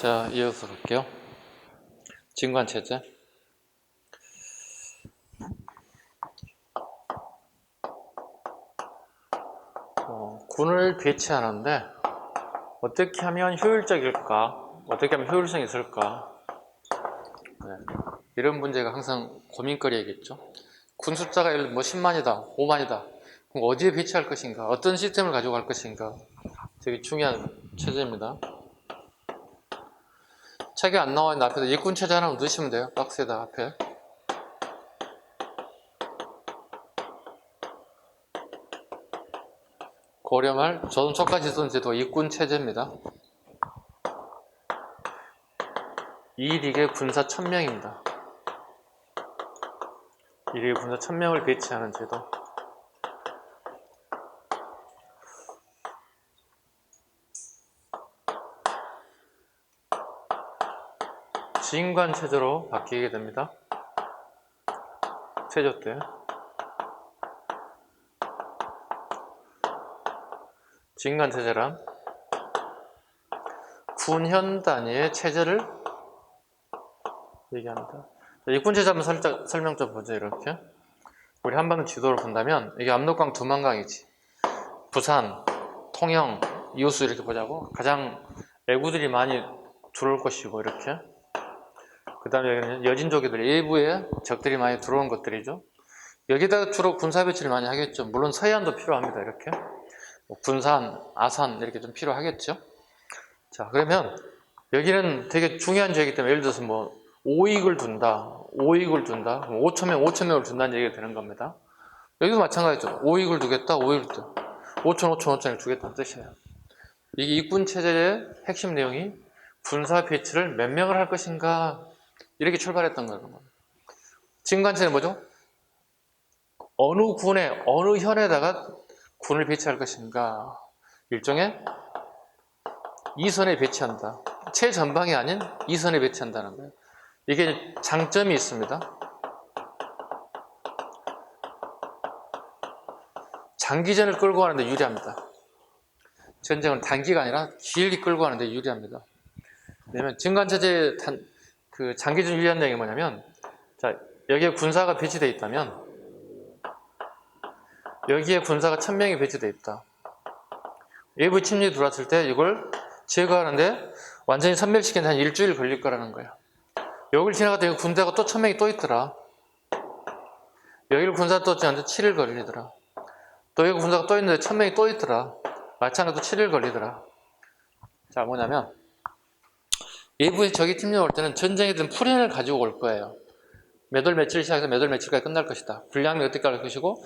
자, 이어서 볼게요. 진관체제. 군을 배치하는데 어떻게 하면 효율적일까? 어떻게 하면 효율성이 있을까? 네, 이런 문제가 항상 고민거리겠죠. 군 숫자가 예를 들어 뭐 10만이다, 5만이다. 그럼 어디에 배치할 것인가? 어떤 시스템을 가지고 갈 것인가? 되게 중요한 체제입니다. 책에 안 나와 있는 앞에서 일꾼 체제 하나 넣으시면 돼요. 박스에다 앞에. 고려말 조선초까지 쓰던 제도 일꾼 체제입니다. 이익의 군사 1000명입니다. 이익의 군사 1000명을 배치하는 제도. 지인관 체제로 바뀌게 됩니다. 체조 때. 지인관 체제란 군현 단위의 체제를 얘기합니다. 일꾼 체제 한번 살짝 설명 좀 보죠. 이렇게 우리 한반도 지도를 본다면 이게 압록강 두만강이지. 부산, 통영, 이호수 이렇게 보자고. 가장 애구들이 많이 들어올 것이고 이렇게. 그 다음에 여기는 여진족이들 일부에 적들이 많이 들어온 것들이죠. 여기다가 주로 군사 배치를 많이 하겠죠. 물론 서해안도 필요합니다. 이렇게 군산, 아산 이렇게 좀 필요하겠죠. 자, 그러면 여기는 되게 중요한 지역이기 때문에 예를 들어서 뭐 5익을 둔다, 5익을 둔다, 5,000명, 5,000명을 둔다는 얘기가 되는 겁니다. 여기도 마찬가지죠. 5익을 두겠다, 5익을 두겠다, 5,000, 5,000, 5,000을 주겠다는 뜻이에요. 이게 일군 체제의 핵심 내용이 군사 배치를 몇 명을 할 것인가 이렇게 출발했던 거예요. 진관체는 뭐죠? 어느 군에, 어느 현에다가 군을 배치할 것인가. 일종의 이선에 배치한다. 최전방이 아닌 이선에 배치한다는 거예요. 이게 장점이 있습니다. 장기전을 끌고 가는데 유리합니다. 전쟁은 단기가 아니라 길게 끌고 가는데 유리합니다. 왜냐면 진관체제의 그 장기전 유리한 점이 뭐냐면, 자, 여기에 군사가 배치되어 있다면, 여기에 군사가 1000명이 배치되어 있다. 외부 침략이 들어왔을 때 이걸 제거하는데 완전히 섬멸시키는 한 일주일 걸릴 거라는 거예요. 여기를 지나갔더니 군대가 또 1000명이 또 있더라. 여기를 군사가 또 지나갔는데 7일 걸리더라. 또 여기 군사가 또 있는데 1000명이 또 있더라. 마찬가지로 7일 걸리더라. 자, 뭐냐면 외부에 적이 침략 올 때는 전쟁에 대한 풀인을 가지고 올 거예요. 몇 월 며칠 시작해서 몇 월 며칠까지 끝날 것이다. 군량이 어떻게 갈 것이고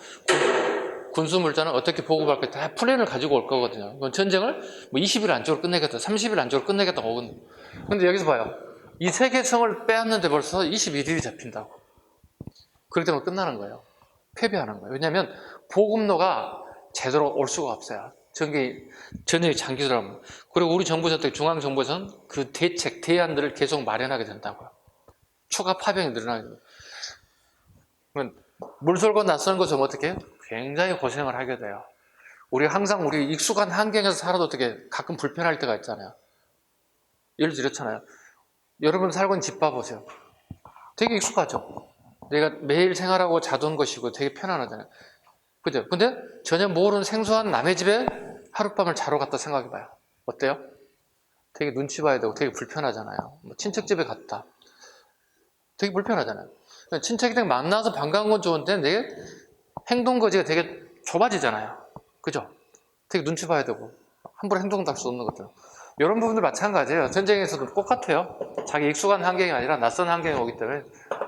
군수물자는 어떻게 보급할 것이다. 다 플랜을 가지고 올 거거든요. 그건 전쟁을 뭐 20일 안쪽으로 끝내겠다, 30일 안쪽으로 끝내겠다 오거든요. 근데 여기서 봐요. 이 세 개 성을 빼앗는데 벌써 21일이 잡힌다고. 그렇기 때문에 끝나는 거예요. 패배하는 거예요. 왜냐하면 보급로가 제대로 올 수가 없어요. 전쟁이 장기적으로. 그리고 우리 정부에서 중앙정부에서는 그 대책, 대안들을 계속 마련하게 된다고요. 추가 파병이 늘어나게 돼요. 물설고 낯선 것은 어떻게 해요? 굉장히 고생을 하게 돼요. 항상 우리 익숙한 환경에서 살아도 어떻게 가끔 불편할 때가 있잖아요. 예를 들어 이렇잖아요. 여러분 살고 있는 집 봐보세요. 되게 익숙하죠? 내가 매일 생활하고 자던 것이고 되게 편안하잖아요. 그죠? 근데 전혀 모르는 생소한 남의 집에 하룻밤을 자러 갔다 생각해봐요. 어때요? 되게 눈치 봐야 되고 되게 불편하잖아요. 뭐 친척집에 갔다. 되게 불편하잖아요. 친척이랑 만나서 반가운 건 좋은데 내 행동거지가 되게 좁아지잖아요. 그죠? 되게 눈치 봐야 되고 함부로 행동도 할 수 없는 것들. 이런 부분들 마찬가지예요. 전쟁에서도 똑같아요. 자기 익숙한 환경이 아니라 낯선 환경에 오기 때문에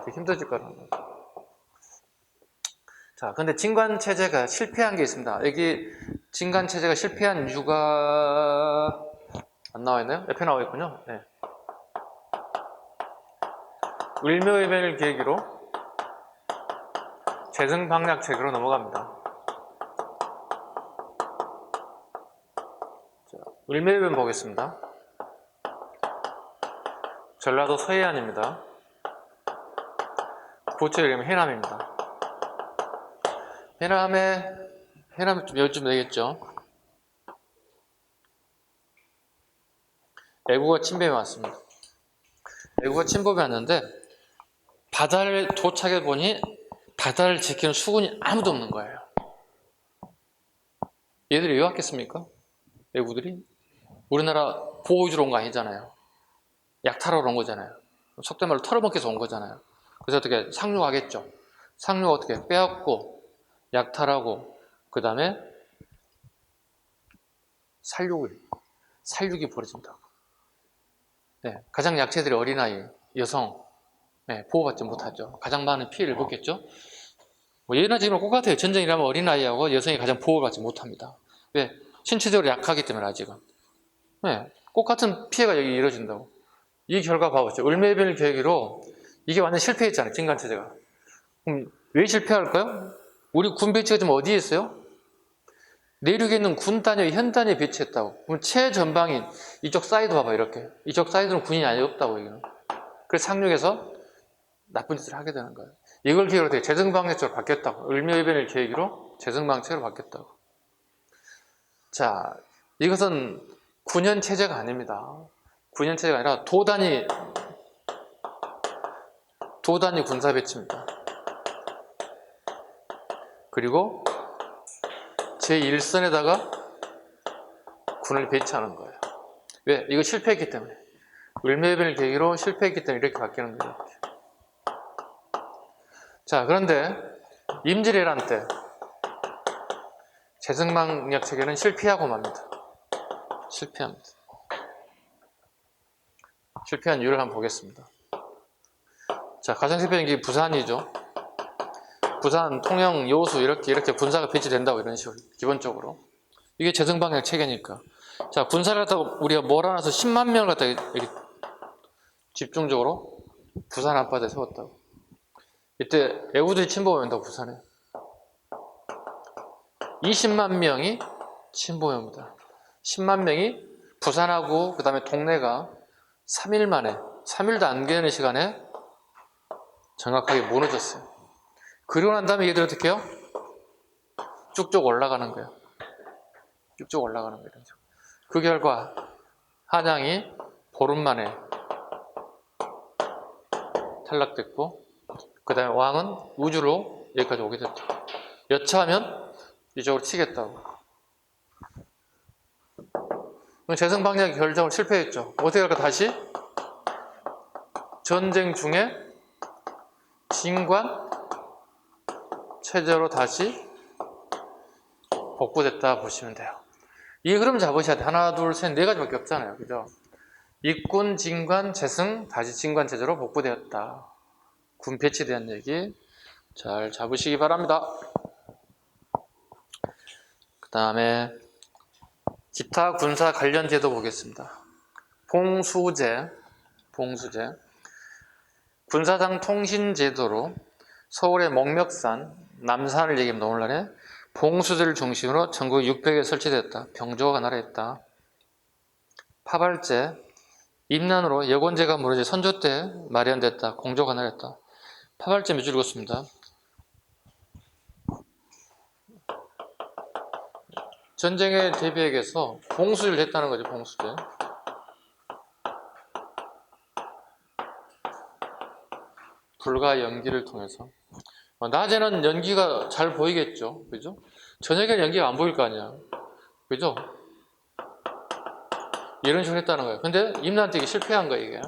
되게 힘들어질 거라는 거예요. 자, 근데 진관체제가 실패한 게 있습니다. 여기 진관체제가 실패한 이유가 안 나와 있나요? 옆에 나와 있군요. 네. 을묘해변을 계기로 재승방략책으로 넘어갑니다. 을묘해변 보겠습니다. 전라도 서해안입니다. 구체 이름은 해남입니다. 해남 좀 여기 좀 되겠죠. 애국가 침범해 왔습니다. 애국가 침범해 왔는데 바다를 도착해 보니 바다를 지키는 수군이 아무도 없는 거예요. 얘들이 왜 왔겠습니까? 애국들이 우리나라 보호해주러 온 거 아니잖아요. 약탈하러 온 거잖아요. 속된 말로 털어먹기 위해서 온 거잖아요. 그래서 어떻게 상륙하겠죠. 상륙 어떻게 빼앗고 약탈하고 그 다음에 살육이 벌어진다고. 네, 가장 약체들이 어린아이, 여성, 네, 보호받지 못하죠. 가장 많은 피해를 입었겠죠. 뭐 예나 지금은 똑같아요. 전쟁이라면 어린아이하고 여성이 가장 보호받지 못합니다. 왜? 신체적으로 약하기 때문에 아직은. 네, 똑같은 피해가 여기 이루어진다고. 이 결과 봐보죠. 을매변을 계기로 이게 완전 실패했잖아요. 진간체제가. 그럼 왜 실패할까요? 우리 군 배치가 지금 어디에 있어요? 내륙에 있는 군 단위, 현 단위에 배치했다고. 그럼 최전방인 이쪽 사이드 봐봐 이렇게. 이쪽 사이드는 군인이 아예 없다고 이거는. 그래서 상륙에서 나쁜 짓을 하게 되는 거예요. 이걸 계기로 되게 재정방역적으로 바뀌었다고. 을매변을 계기로 재정방역적으로 바뀌었다고. 자, 이것은 군현체제가 아닙니다. 군현체제가 아니라 도단위 군사 배치입니다. 그리고 제1선에다가 군을 배치하는 거예요. 왜? 이거 실패했기 때문에. 을매변을 계기로 실패했기 때문에 이렇게 바뀌는 거예요. 자, 그런데 임진왜란 때 재정방역 체계는 실패하고 맙니다. 실패합니다. 실패한 이유를 한번 보겠습니다. 자, 가장 실패한 게 부산이죠. 부산, 통영, 여수 이렇게 군사가 배치된다고 이런 식으로 기본적으로. 이게 재정방역 체계니까. 자, 군사를 갖다가 우리가 몰아놔서 10만 명을 갖다가 이렇게 집중적으로 부산 앞바다에 세웠다고. 이때 애국들이 침범해 온다고 부산에. 20만 명이 침범해 옵니다. 10만 명이 부산하고 그 다음에 동네가 3일 만에 3일도 안 되는 시간에 정확하게 무너졌어요. 그리고 난 다음에 얘들 어떻게 해요? 쭉쭉 올라가는 거예요. 쭉쭉 올라가는 거예요. 그 결과 한양이 보름 만에 탈락됐고 그 다음에 왕은 우주로 여기까지 오게 됐다. 여차하면 이쪽으로 치겠다고. 재정방역 결정을 실패했죠. 어떻게 할까 다시? 전쟁 중에 진관 체제로 다시 복구됐다 보시면 돼요. 이 흐름 잡으셔야 돼. 하나, 둘, 셋, 네 가지밖에 없잖아요. 그죠? 입군, 진관, 재승, 다시 진관 체제로 복구되었다. 군 배치된 얘기 잘 잡으시기 바랍니다. 그 다음에 기타 군사 관련 제도 보겠습니다. 봉수제. 군사당 통신 제도로 서울의 목멱산, 남산을 얘기합니다. 오늘날에 봉수제를 중심으로 전국 600에 설치되었다. 병조가 나라했다. 파발제, 임난으로 여권제가 무너져 선조 때 마련됐다. 공조가 나라했다. 파발제 몇 줄 읽었습니다. 전쟁에 대비해서 봉수제를 했다는 거죠. 봉수제. 불과 연기를 통해서. 낮에는 연기가 잘 보이겠죠. 그죠? 저녁에는 연기가 안 보일 거 아니야. 그죠? 이런 식으로 했다는 거예요. 근데 임난 때 이게 실패한 거예요, 이게.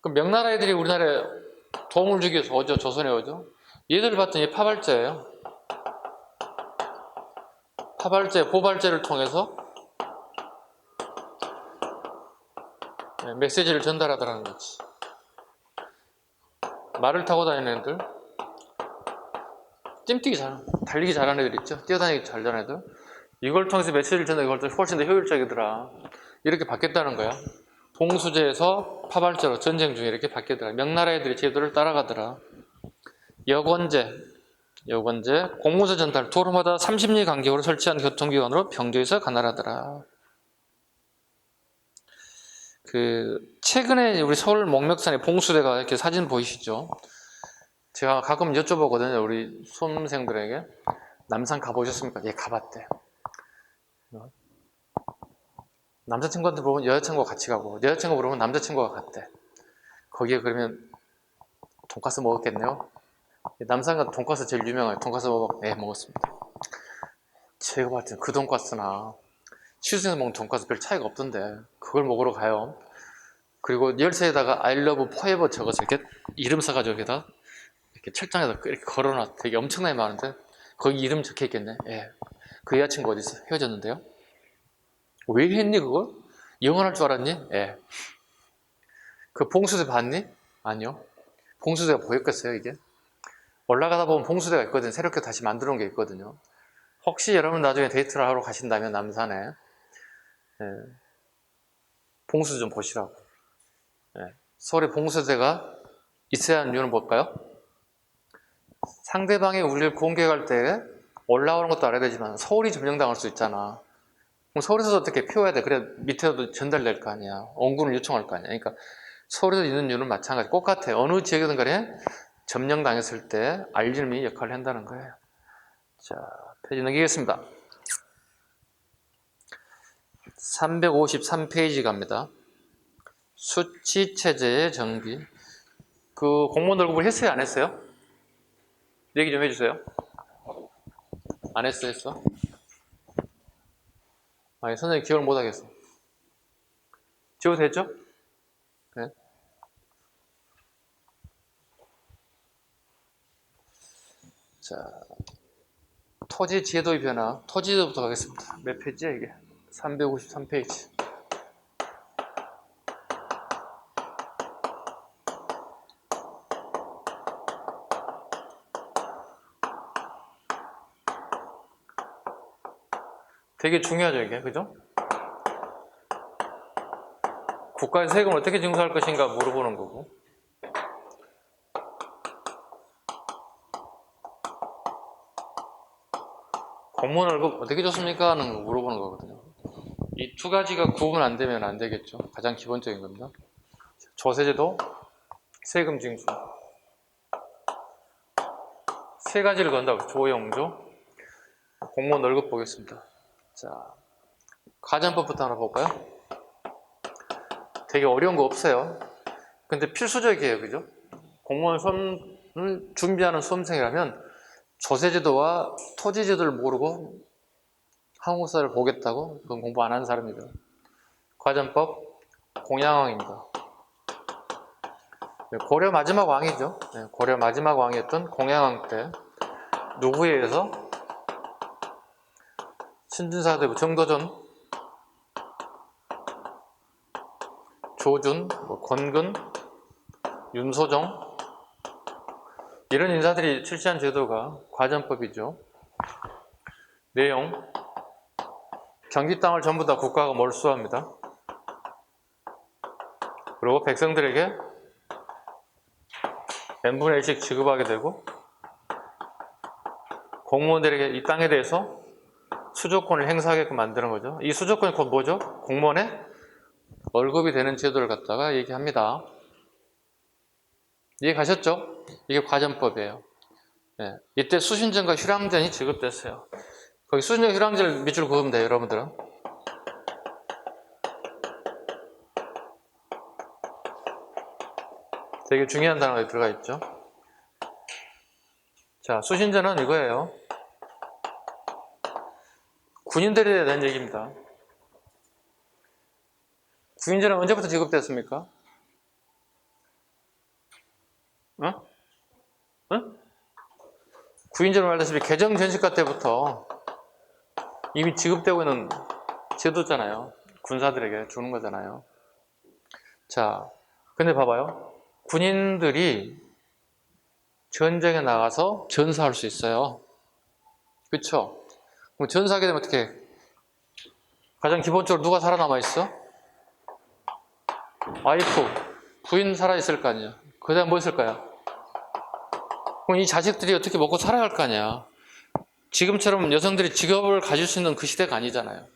그럼 명나라 애들이 우리나라에 도움을 주기 위해서 오죠. 조선에 오죠. 얘들 봤더니 파발제예요. 파발제, 보발제를 통해서 메시지를 전달하더라는 거지. 말을 타고 다니는 애들, 달리기 잘하는 애들 있죠? 뛰어다니기 잘하는 애들. 이걸 통해서 메시지를 전달하는 걸 훨씬 더 효율적이더라. 이렇게 바뀌었다는 거야. 봉수제에서 파발제로 전쟁 중에 이렇게 바뀌더라. 명나라 애들이 제도를 따라가더라. 여권제, 공무서 전달, 도로마다 30리 간격으로 설치한 교통기관으로 병조에서 가난하더라. 최근에 우리 서울 목멱산에 봉수대가 이렇게 사진 보이시죠? 제가 가끔 여쭤보거든요. 우리 수험생들에게. 남산 가보셨습니까? 예, 가봤대. 남자친구한테 물어보면 여자친구가 같이 가고, 여자친구 물어보면 남자친구가 갔대. 거기에 그러면 돈가스 먹었겠네요. 남산가 돈가스 제일 유명해요. 돈가스 네, 먹었습니다. 제가 봤을 땐 그 돈가스나 시중에서 먹는 돈가스 별 차이가 없던데 그걸 먹으러 가요. 그리고 열쇠에다가 I love forever 적어서 이렇게 이름 써가지고 여기다 이렇게 책장에다 이렇게 걸어놔. 되게 엄청나게 많은데 거기 이름 적혀있겠네. 예. 그 여자친구 어디 있어? 헤어졌는데요? 왜 했니 그걸? 영원할 줄 알았니? 예. 그 봉수대 봤니? 아니요. 봉수대가 보였겠어요 이게? 올라가다 보면 봉수대가 있거든요. 새롭게 다시 만들어 놓은 게 있거든요. 혹시 여러분 나중에 데이트를 하러 가신다면 남산에 예. 봉수대 좀 보시라고. 예. 서울에 봉수대가 있어야 하는 이유는 뭘까요? 상대방의 우리를 공격할 때 올라오는 것도 알아야 되지만 서울이 점령당할 수 있잖아. 그럼 서울에서도 어떻게 피워야 돼? 그래 밑에도 전달될 거 아니야. 원군을 요청할 거 아니야. 그러니까 서울에서 있는 이유는 마찬가지. 똑같아. 어느 지역이든 간에 점령당했을 때 알림이 역할을 한다는 거예요. 자, 페이지 넘기겠습니다. 353페이지 갑니다. 수치체제의 정비. 그 공무원 월급을 했어요? 안 했어요? 얘기 좀 해주세요. 안 했어? 했어? 아니, 선생님 기억을 못 하겠어. 지워도 됐죠? 네. 자, 토지 제도의 변화. 토지 제도부터 가겠습니다. 몇 페이지야, 이게? 353페이지. 되게 중요하죠, 이게. 그죠? 국가의 세금을 어떻게 징수할 것인가 물어보는 거고. 공무원 월급 어떻게 줬습니까? 하는 거 물어보는 거거든요. 이 두 가지가 구분 안 되면 안 되겠죠. 가장 기본적인 겁니다. 조세제도, 세금 징수. 세 가지를 건다고. 조영조, 공무원 월급 보겠습니다. 자, 가전법부터 하나 볼까요? 되게 어려운 거 없어요. 근데 필수적이에요. 그죠? 공무원 시험을 준비하는 수험생이라면 조세제도와 토지제도를 모르고 한국사를 보겠다고 그건 공부 안 하는 사람이죠. 과전법 공양왕입니다. 고려 마지막 왕이죠. 고려 마지막 왕이었던 공양왕 때 누구에 의해서 신진사대부 정도전, 조준, 권근, 윤소정 이런 인사들이 출시한 제도가 과전법이죠. 내용 경기 땅을 전부 다 국가가 몰수합니다. 그리고 백성들에게 n분의 1씩 지급하게 되고 공무원들에게 이 땅에 대해서 수조권을 행사하게끔 만드는 거죠. 이 수조권이 곧 뭐죠? 공무원의 월급이 되는 제도를 갖다가 얘기합니다. 이해 가셨죠? 이게 과전법이에요. 네. 이때 수신전과 휴량전이 지급됐어요. 거기 수신전 휴량전을 밑줄 그으면 돼요, 여러분들은. 되게 중요한 단어가 들어가 있죠. 자, 수신전은 이거예요. 군인들에 대한 얘기입니다. 군인전은 언제부터 지급됐습니까? 응? 응? 군인전은 말다시피 개정 전시과 때부터 이미 지급되고 있는 제도잖아요. 군사들에게 주는 거잖아요. 자, 근데 봐봐요. 군인들이 전쟁에 나가서 전사할 수 있어요. 그쵸? 그럼 전사하게 되면 어떻게? 가장 기본적으로 누가 살아남아 있어? 와이프, 부인 살아있을 거 아니야. 그 다음 뭐 있을까요? 그럼 이 자식들이 어떻게 먹고 살아야 할 거 아니야. 지금처럼 여성들이 직업을 가질 수 있는 그 시대가 아니잖아요.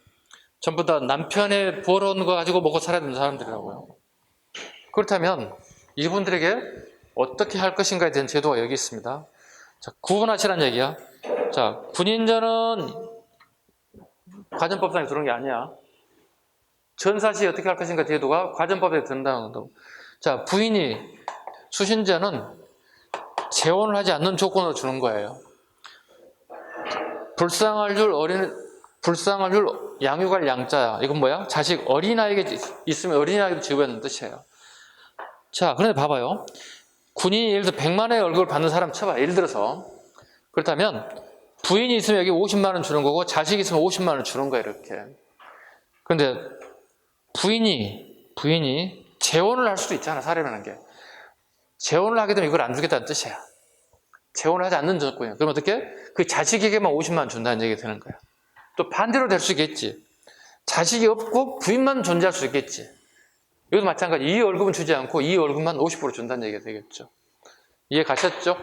전부 다 남편의 벌어온 거 가지고 먹고 살아야 되는 사람들이라고요. 그렇다면 이분들에게 어떻게 할 것인가에 대한 제도가 여기 있습니다. 자, 구분하시란 얘기야. 자, 군인전은 가전법상에 들어온 게 아니야. 전사시 어떻게 할 것인가 제도가 과전법에 든다는 거. 자, 부인이 수신자는 재혼을 하지 않는 조건으로 주는 거예요. 불쌍할 줄 양육할 양자야. 이건 뭐야? 자식 어린아이에게 있으면 어린아이도 지급하는 뜻이에요. 자, 그런데 봐봐요. 군인이 예를 들어 100만 원의 월급을 받는 사람 쳐봐. 예를 들어서. 그렇다면 부인이 있으면 여기 50만 원 주는 거고 자식이 있으면 50만 원 주는 거야, 이렇게. 그런데 부인이 재혼을 할 수도 있잖아, 사례라는 게. 재혼을 하게 되면 이걸 안 주겠다는 뜻이야. 재혼을 하지 않는 조건이야. 그럼 어떻게? 그 자식에게만 50만 원 준다는 얘기가 되는 거야. 또 반대로 될 수 있겠지. 자식이 없고 부인만 존재할 수 있겠지. 이것도 마찬가지. 이 월급은 주지 않고 이 월급만 50% 준다는 얘기가 되겠죠. 이해 가셨죠?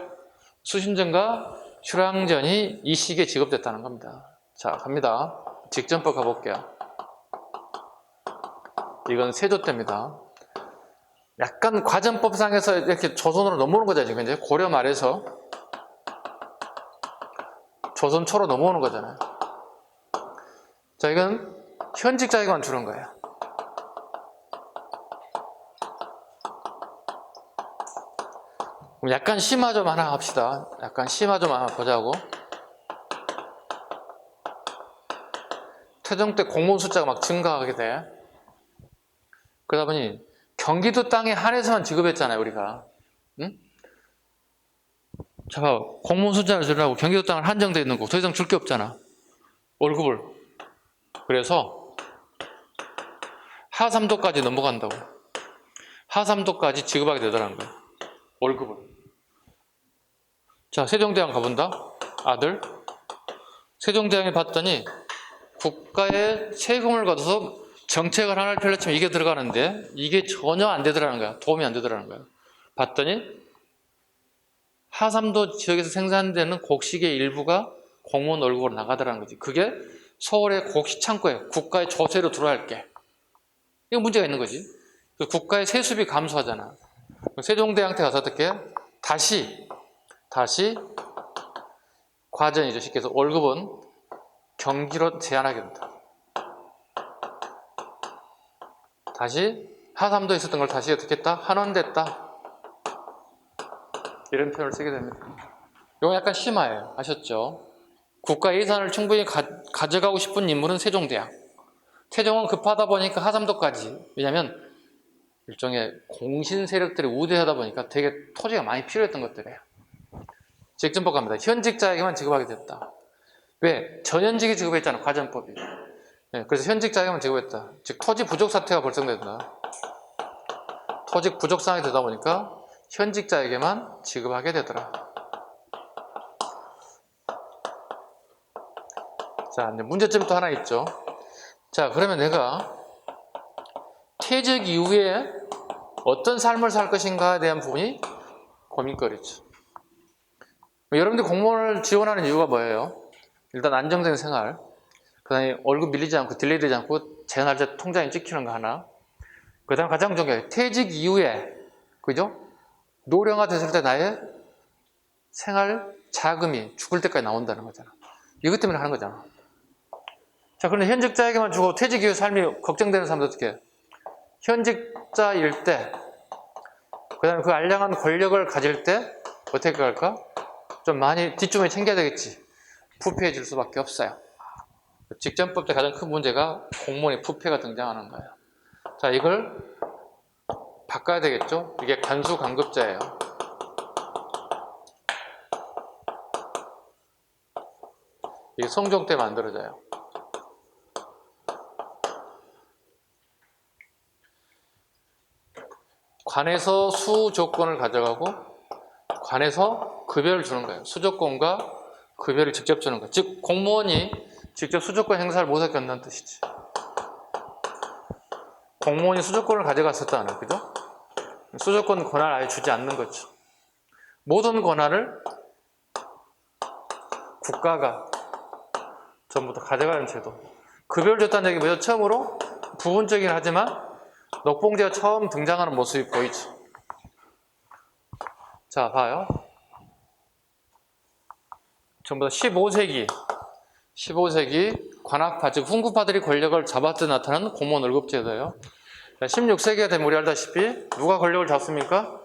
수신전과 출항전이 이 시기에 지급됐다는 겁니다. 자, 갑니다. 직전법 가볼게요. 이건 세조 때입니다. 약간 과전법상에서 이렇게 조선으로 넘어오는 거잖아요. 지금 이제 고려 말에서 조선 초로 넘어오는 거잖아요. 자, 이건 현직자에게만 주는 거예요. 그럼 약간 심화 좀 하나 합시다. 약간 심화 좀 하나 보자고. 태종 때 공무원 숫자가 막 증가하게 돼. 그러다 보니 경기도 땅에 한해서만 지급했잖아요, 우리가. 응? 자, 공무원 숫자를 주려고 경기도 땅을 한정되어 있는 거 더 이상 줄 게 없잖아. 월급을. 그래서 하삼도까지 넘어간다고. 하삼도까지 지급하게 되더라는 거야. 월급을. 자, 세종대왕 가본다. 아들. 세종대왕이 봤더니 국가에 세금을 걷어서 정책을 하나를 펼치면 이게 들어가는데 이게 전혀 안 되더라는 거야. 도움이 안 되더라는 거야. 봤더니 하삼도 지역에서 생산되는 곡식의 일부가 공무원 월급으로 나가더라는 거지. 그게 서울의 곡식 창고에 국가의 조세로 들어갈 게. 이거 문제가 있는 거지. 국가의 세수비 감소하잖아. 세종대왕한테 가서 어떻게 다시 과전이죠. 쉽게 해서 월급은 경기로 제한하게 된다. 다시 하삼도에 있었던 걸 다시 어떻게 했다? 한원됐다. 이런 표현을 쓰게 됩니다. 이건 약간 심화예요. 아셨죠? 국가 예산을 충분히 가져가고 싶은 인물은 세종대왕. 태종은 급하다 보니까 하삼도까지. 왜냐하면 일종의 공신 세력들이 우대하다 보니까 되게 토지가 많이 필요했던 것들이에요. 직전법 갑니다. 현직자에게만 지급하게 됐다. 왜? 전현직이 지급했잖아, 과전법이. 네, 그래서 현직자에게만 지급했다. 즉 토지 부족 사태가 발생된다. 토지 부족 상황이 되다 보니까 현직자에게만 지급하게 되더라. 자, 이제 문제점이 또 하나 있죠. 자, 그러면 내가 퇴직 이후에 어떤 삶을 살 것인가에 대한 부분이 고민거리죠. 여러분들이 공무원을 지원하는 이유가 뭐예요? 일단 안정적인 생활, 그 다음에 월급 밀리지 않고 딜레이되지 않고 제 날짜 통장에 찍히는 거 하나, 그 다음 가장 중요한 게 퇴직 이후에, 그죠? 노령화 됐을 때 나의 생활 자금이 죽을 때까지 나온다는 거잖아. 이것 때문에 하는 거잖아. 자, 그런데 현직자에게만 주고 퇴직 이후 삶이 걱정되는 사람도 어떻게 해? 현직자일 때, 그 다음에 그 알량한 권력을 가질 때 어떻게 할까? 좀 많이 뒷주머니 챙겨야 되겠지. 부패해질 수밖에 없어요. 직전법 때 가장 큰 문제가 공무원의 부패가 등장하는 거예요. 자, 이걸 바꿔야 되겠죠? 이게 관수관급제예요. 이게 성종 때 만들어져요. 관에서 수조건을 가져가고 관에서 급여를 주는 거예요. 수조건과 급여를 직접 주는 거예요. 즉 공무원이 직접 수조건 행사를 못하게 한다는 뜻이지. 공무원이 수조건을 가져갔었잖아요. 그죠? 수조건 권한을 아예 주지 않는 거죠. 모든 권한을 국가가 전부 다 가져가는 제도. 급여를 줬다는 얘기 뭐죠? 처음으로 부분적이긴 하지만 녹봉제가 처음 등장하는 모습이 보이죠. 자, 봐요. 전부 다 15세기 15세기 관학파, 즉 훈구파들이 권력을 잡았을 때 나타난 공무원 월급 제도예요. 16세기가 되면 우리 알다시피 누가 권력을 잡습니까?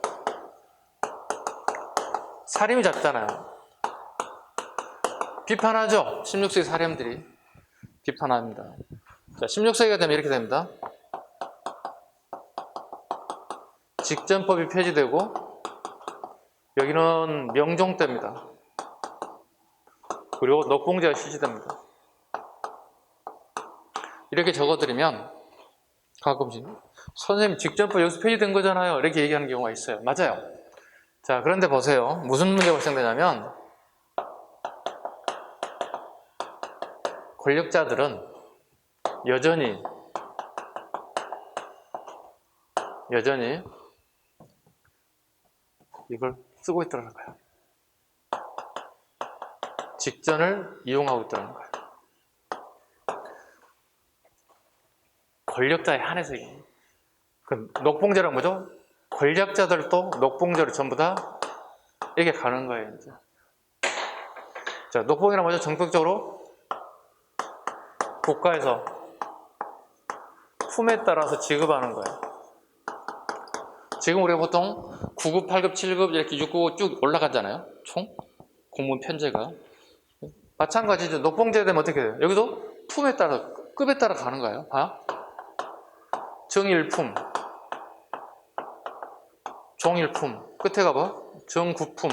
사림이 잡잖아요. 비판하죠. 16세기 사림들이 비판합니다. 자, 16세기가 되면 이렇게 됩니다. 직전법이 폐지되고 여기는 명종 때입니다. 그리고 녹봉제가 실시됩니다. 이렇게 적어드리면 가끔씩 선생님 직전법 여기서 폐지된 거잖아요. 이렇게 얘기하는 경우가 있어요. 맞아요. 자, 그런데 보세요. 무슨 문제가 발생되냐면 권력자들은 여전히 이걸 쓰고 있더라는 거예요. 직전을 이용하고 있더라는 거예요. 권력자에 한해서 그 녹봉제란 뭐죠? 권력자들도 녹봉제로 전부 다 이렇게 가는 거예요. 이제. 자, 녹봉이란 뭐죠? 정격적으로 국가에서 품에 따라서 지급하는 거예요. 지금 우리가 보통 9급, 8급, 7급 이렇게 6급 쭉 올라가잖아요. 총 공무원 편제가. 마찬가지죠. 녹봉제 되면 어떻게 돼요? 여기도 품에 따라, 급에 따라 가는 거예요. 봐. 정일품, 종일품, 끝에 가봐. 정구품,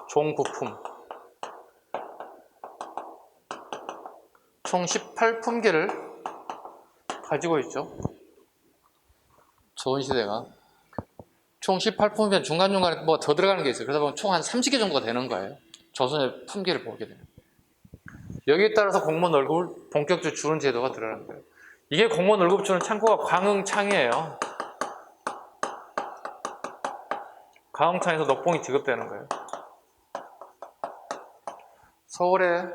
종구품. 총 18품계를 가지고 있죠. 조선시대가. 총 18품이면 중간중간에 뭐 더 들어가는 게 있어요. 그러다 보면 총 한 30개 정도가 되는 거예요. 조선의 품계를 보게 되면. 여기에 따라서 공무원 월급을 본격적으로 주는 제도가 들어가는 거예요. 이게 공무원 월급 주는 창구가 광흥창이에요. 광흥창에서 녹봉이 지급되는 거예요. 서울의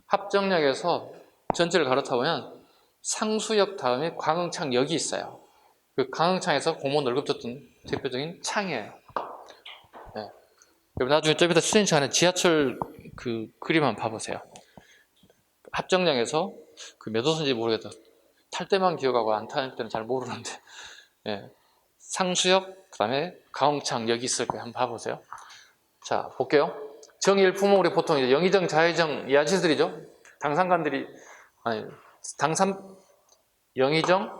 합정역에서 전체를 갈아타보면 상수역 다음에 광흥창역이 있어요. 그 광흥창에서 공무원 월급 줬던 대표적인 창이에요. 네. 여러분 나중에 좀 이따 수행 시간에 지하철 그 그림 한번 봐보세요. 합정역에서 그 몇 호선인지 모르겠다. 탈 때만 기억하고 안 탈 때는 잘 모르는데 네. 상수역 그 다음에 광흥창역이 있을 거예요. 한번 봐보세요. 자 볼게요. 정일품은 우리 보통 이제 영의정, 자의정 이 아저씨들이죠. 당상관들이 아니 영의정,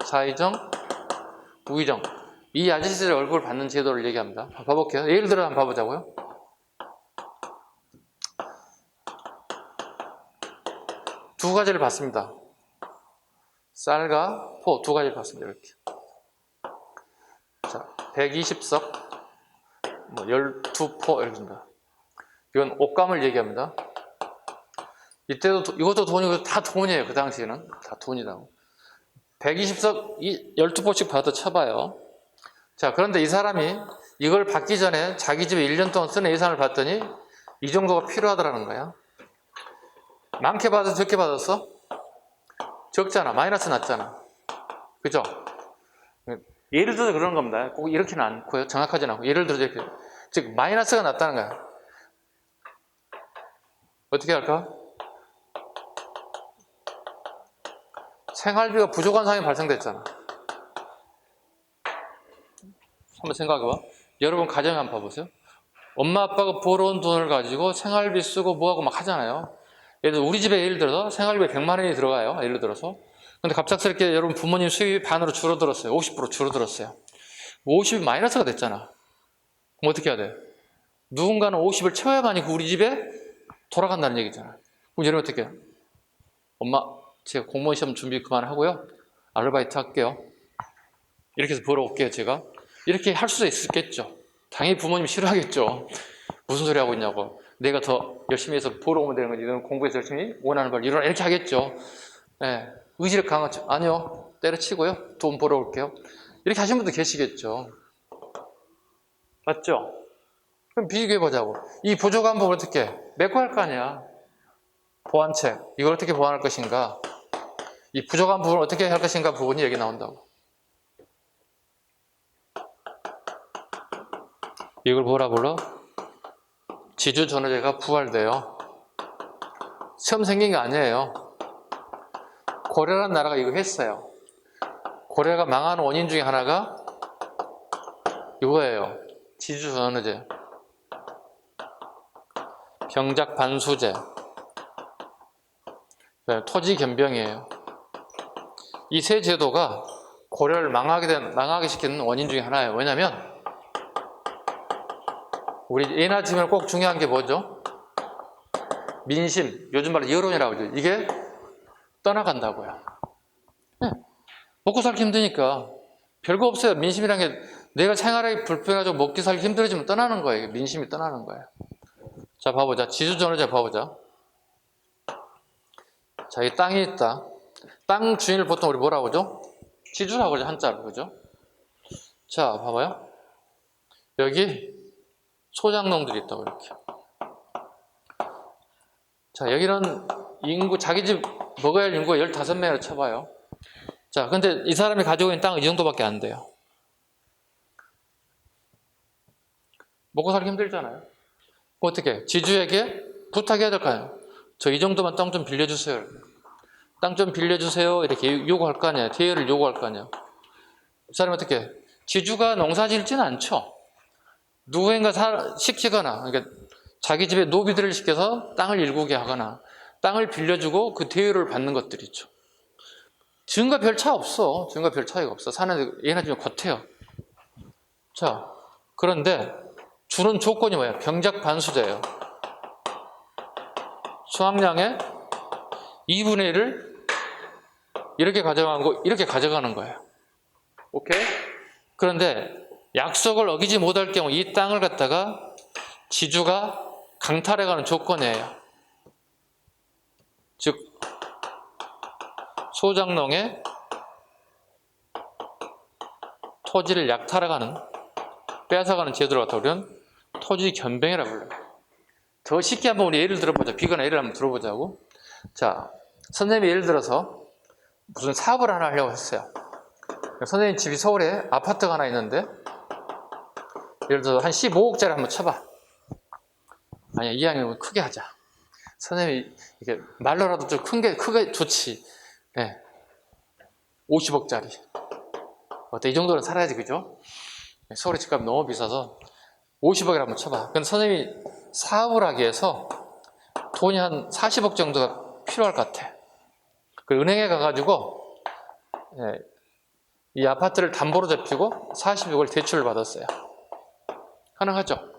자의정, 우의정 이 아저씨들의 월급을 받는 제도를 얘기합니다. 봐볼게요. 예를 들어 한번 봐보자고요. 두 가지를 받습니다. 쌀과 포 두 가지를 받습니다. 이렇게. 자, 120석, 뭐 12포 이렇게 줍니다. 이건 옷감을 얘기합니다. 이때도 이것도 돈이고 다 돈이에요. 그 당시에는 다 돈이라고. 120석 12포씩 받아 쳐봐요. 자, 그런데 이 사람이 이걸 받기 전에 자기 집에 1년 동안 쓰는 예산을 봤더니 이 정도가 필요하더라는 거야. 많게 받아서 적게 받았어? 적잖아. 마이너스 났잖아. 그죠? 예를 들어서 그런 겁니다. 꼭 이렇게는 않고요. 정확하지는 않고. 예를 들어서 이렇게. 즉, 마이너스가 났다는 거야. 어떻게 할까? 생활비가 부족한 상황이 발생됐잖아. 한번 생각해봐. 여러분 가정에 한번 봐보세요. 엄마 아빠가 벌어온 돈을 가지고 생활비 쓰고 뭐하고 막 하잖아요. 예를 들어 우리 집에 예를 들어서 생활비에 100만 원이 들어가요. 예를 들어서. 근데 갑작스럽게 여러분 부모님 수입이 반으로 줄어들었어요. 50% 줄어들었어요. 50이 마이너스가 됐잖아. 그럼 어떻게 해야 돼? 누군가는 50을 채워야만이 우리 집에 돌아간다는 얘기잖아. 그럼 여러분 어떻게 해요? 엄마 제가 공무원 시험 준비 그만하고요. 아르바이트 할게요. 이렇게 해서 벌어올게요. 제가. 이렇게 할 수도 있겠죠. 당연히 부모님 싫어하겠죠. 무슨 소리 하고 있냐고. 내가 더 열심히 해서 벌어오면 되는 거지. 너는 공부해서 열심히 원하는 걸 이루라. 이렇게 하겠죠. 네. 의지력 강하죠. 아니요. 때려치고요. 돈 벌어올게요. 이렇게 하시는 분도 계시겠죠. 맞죠? 그럼 비교해보자고. 이 부족한 부분을 어떻게 메꿔할 거 아니야. 보완책. 이걸 어떻게 보완할 것인가. 이 부족한 부분을 어떻게 할 것인가 부분이 여기 나온다고. 이걸 뭐라 불러? 지주전후제가 부활돼요. 처음 생긴 게 아니에요. 고려라는 나라가 이거 했어요. 고려가 망한 원인 중에 하나가 이거예요. 지주전후제, 병작반수제, 토지견병이에요. 이 세 제도가 고려를 망하게 시키는 원인 중에 하나예요. 왜냐하면 우리 예나 지면 꼭 중요한 게 뭐죠? 민심, 요즘 말로 여론이라고 하죠. 이게 떠나간다고요. 네. 먹고 살기 힘드니까 별거 없어요. 민심이란 게 내가 생활하기 불편하고 먹기 살기 힘들어지면 떠나는 거예요. 민심이 떠나는 거예요. 자, 봐보자. 지주전후제 봐보자. 자, 이 땅이 있다. 땅 주인을 보통 우리 뭐라고 하죠? 지주라고 하죠. 한자로. 그죠? 자, 봐봐요. 여기 소작농들이 있다고 이렇게. 자, 여기는 인구, 자기 집 먹어야 할 인구가 15명을 쳐봐요. 자, 근데 이 사람이 가지고 있는 땅은 이 정도밖에 안 돼요. 먹고 살기 힘들잖아요. 어떻게? 지주에게 부탁해야 될 거 아니에요. 저 이 정도만 땅 좀 빌려주세요. 땅 좀 빌려주세요. 이렇게 요구할 거 아니에요. 대여를 요구할 거 아니에요. 이 사람이 어떻게? 지주가 농사 짓지는 않죠. 누구인가 시키거나, 그러니까 자기 집에 노비들을 시켜서 땅을 일구게 하거나, 땅을 빌려주고 그 대여를 받는 것들이죠. 지금과 별 차 없어. 지금과 별 차이가 없어. 사는 예나 지금 같아요. 자, 그런데 주는 조건이 뭐예요? 병작반수제예요. 수확량의 2분의 1을 이렇게 가져가고 이렇게 가져가는 거예요. 오케이? 그런데 약속을 어기지 못할 경우 이 땅을 갖다가 지주가 강탈해가는 조건이에요. 즉 소작농의 토지를 약탈해가는, 빼앗아가는 제도를 갖다 우리는 토지 견병이라고 불러요. 더 쉽게 한번 우리 예를 들어보자. 비거나 예를 한번 들어보자고. 자, 선생님이 예를 들어서 무슨 사업을 하나 하려고 했어요. 선생님 집이 서울에 아파트가 하나 있는데, 예를 들어서 한 15억짜리 한번 쳐봐. 아니야, 이왕이면 크게 하자. 선생님이 이게 말로라도 좀 크게 좋지. 네. 50억짜리. 어때? 이 정도는 살아야지, 그죠? 서울의 집값이 너무 비싸서 50억이라 한번 쳐봐. 근데 선생님이 사업을 하기 위해서 돈이 한 40억 정도가 필요할 것 같아. 그 은행에 가가지고 이 아파트를 담보로 잡히고 40억을 대출을 받았어요. 가능하죠?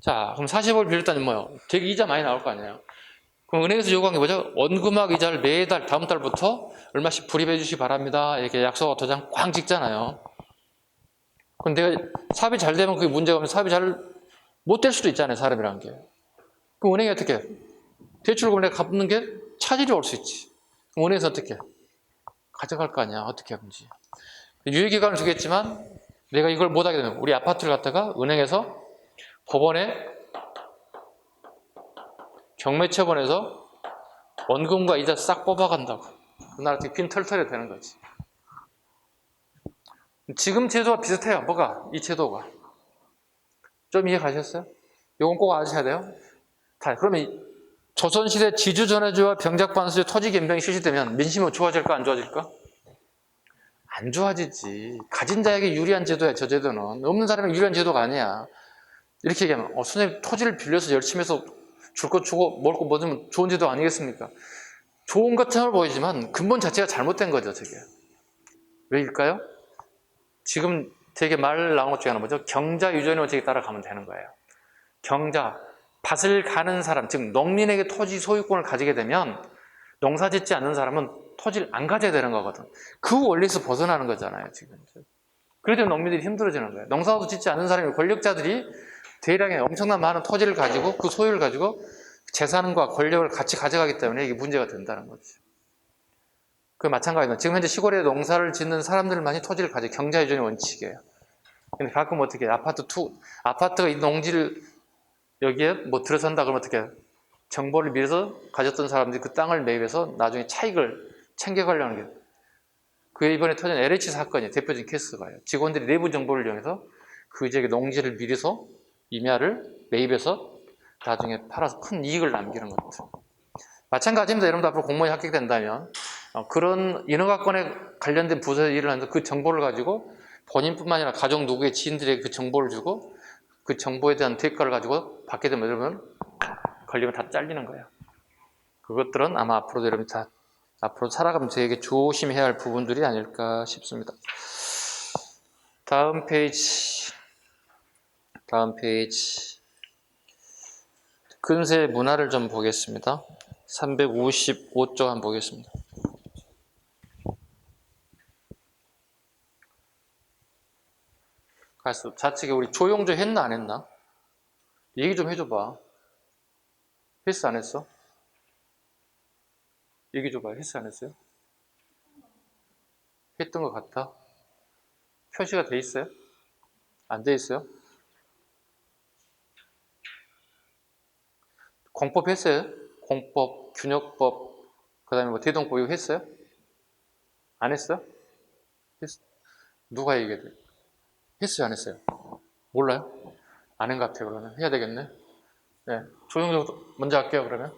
자, 그럼 40억을 빌렸다니 뭐예요? 되게 이자 많이 나올 거 아니에요? 그럼 은행에서 요구한 게 뭐죠? 원금학 이자를 매달 다음 달부터 얼마씩 불입해 주시기 바랍니다. 이렇게 약속 도장 꽝 찍잖아요. 그럼 내가 사업이 잘 되면 그게 문제가 오면 사업이 잘 못 될 수도 있잖아요, 사람이라는 게. 그럼 은행이 어떻게? 대출금을 내가 갚는 게 차질이 올 수 있지. 그럼 은행에서 어떻게? 가져갈 거 아니야, 어떻게 하든지. 유예기간을 주겠지만 내가 이걸 못하게 되면 우리 아파트를 갖다가 은행에서 법원에 경매처분해서 원금과 이자 싹 뽑아간다고. 그날 어떻게 빈털털이 되는 거지. 지금 제도와 비슷해요. 뭐가? 이 제도가. 좀 이해 가셨어요? 이건 꼭 아셔야 돼요. 그러면 조선시대 지주전해주와 병작반수제 토지견병이 실시되면 민심은 좋아질까 안 좋아질까? 안 좋아지지. 가진 자에게 유리한 제도야, 저 제도는. 없는 사람에게 유리한 제도가 아니야. 이렇게 얘기하면 선생님 토지를 빌려서 열심히 해서 줄 거 주고 먹을 거 뭐 주면 좋은 제도 아니겠습니까? 좋은 것처럼 보이지만 근본 자체가 잘못된 거죠, 저게. 왜일까요? 지금 되게 말 나온 것 중에 하나 뭐죠? 경자 유전의 원칙에 따라가면 되는 거예요. 경자, 밭을 가는 사람, 즉 농민에게 토지 소유권을 가지게 되면 농사 짓지 않는 사람은 토지를 안 가져야 되는 거거든. 그 원리에서 벗어나는 거잖아요, 지금. 그래도 농민들이 힘들어지는 거예요. 농사도 짓지 않는 사람이 권력자들이 대량의 엄청난 많은 토지를 가지고 그 소유를 가지고 재산과 권력을 같이 가져가기 때문에 이게 문제가 된다는 거죠. 그 마찬가지로 지금 현재 시골에 농사를 짓는 사람들만이 토지를 가지고 경자유전의 원칙이에요. 근데 가끔 어떻게 아파트가 이 농지를 여기에 뭐 들어선다 그러면 어떻게 정보를 미래서 가졌던 사람들이 그 땅을 매입해서 나중에 차익을 챙겨가려는 게 그게 이번에 터진 LH 사건이 대표적인 케이스가요. 직원들이 내부 정보를 이용해서 그 지역의 농지를 미리서 임야를 매입해서 나중에 팔아서 큰 이익을 남기는 것들. 마찬가지입니다. 여러분도 앞으로 공무원이 합격된다면 그런 인허가권에 관련된 부서에 일을 하면서 그 정보를 가지고 본인뿐만 아니라 가족 누구의 지인들에게 그 정보를 주고 그 정보에 대한 대가를 가지고 받게 되면 여러분 걸리면 다 잘리는 거예요. 그것들은 아마 앞으로도 여러분 다 앞으로 살아가면서 되게 조심해야 할 부분들이 아닐까 싶습니다. 다음 페이지. 근세 문화를 좀 보겠습니다. 355쪽 한번 보겠습니다. 가수 좌측에 우리 조용조 했나 안 했나? 얘기 좀 해줘봐. 했어 안 했어? 얘기 줘봐. 했어 안 했어요? 했던 것 같아? 표시가 돼 있어요? 안 돼 있어요? 공법 했어요? 공법, 균역법, 그 다음에 뭐 대동보유 했어요? 안 했어요? 했어. 누가 얘기해? 했어요 안 했어요? 몰라요? 아는 것 같아요. 그러면 해야 되겠네. 네, 조용조 먼저 할게요. 그러면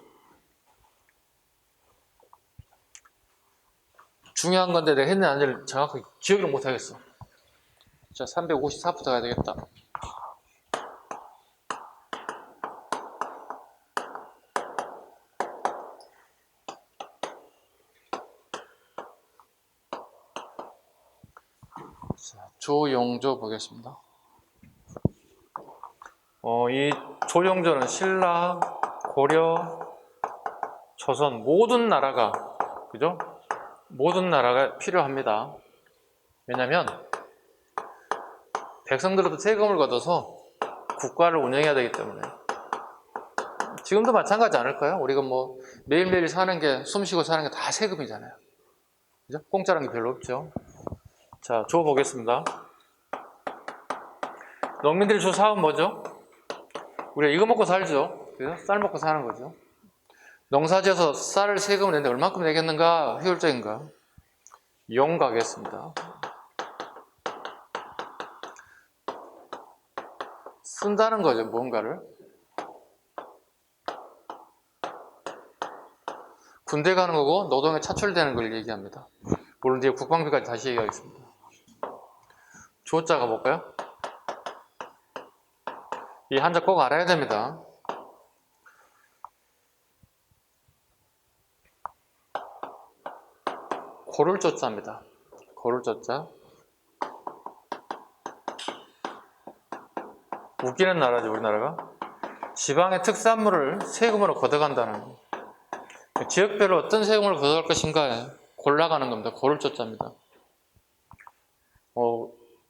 중요한 건데 내가 했는지 안 했는지 정확하게 기억을 못 하겠어. 자, 354부터 가야 되겠다. 자, 조용조 보겠습니다. 이 조용조는 신라, 고려, 조선 모든 나라가 그죠? 모든 나라가 필요합니다. 왜냐하면 백성들로부터 세금을 걷어서 국가를 운영해야 되기 때문에. 지금도 마찬가지 않을까요? 우리가 뭐 매일매일 사는 게, 숨쉬고 사는 게 다 세금이잖아요. 그죠? 공짜라는 게 별로 없죠. 자, 조 보겠습니다. 농민들이 주 사업은 뭐죠? 우리가 이거 먹고 살죠. 그죠? 쌀 먹고 사는 거죠. 농사지어서 쌀을 세금을 내는데 얼마큼 내겠는가? 효율적인가? 용 가겠습니다. 쓴다는 거죠, 뭔가를. 군대 가는 거고 노동에 차출되는 걸 얘기합니다. 물론 뒤에 국방비까지 다시 얘기하겠습니다. 조자 가볼까요? 이 한자 꼭 알아야 됩니다. 고를 조자입니다. 고를 조자. 웃기는 나라죠, 우리나라가. 지방의 특산물을 세금으로 걷어간다는 거. 지역별로 어떤 세금을 걷어갈 것인가 골라가는 겁니다. 고를 조자입니다.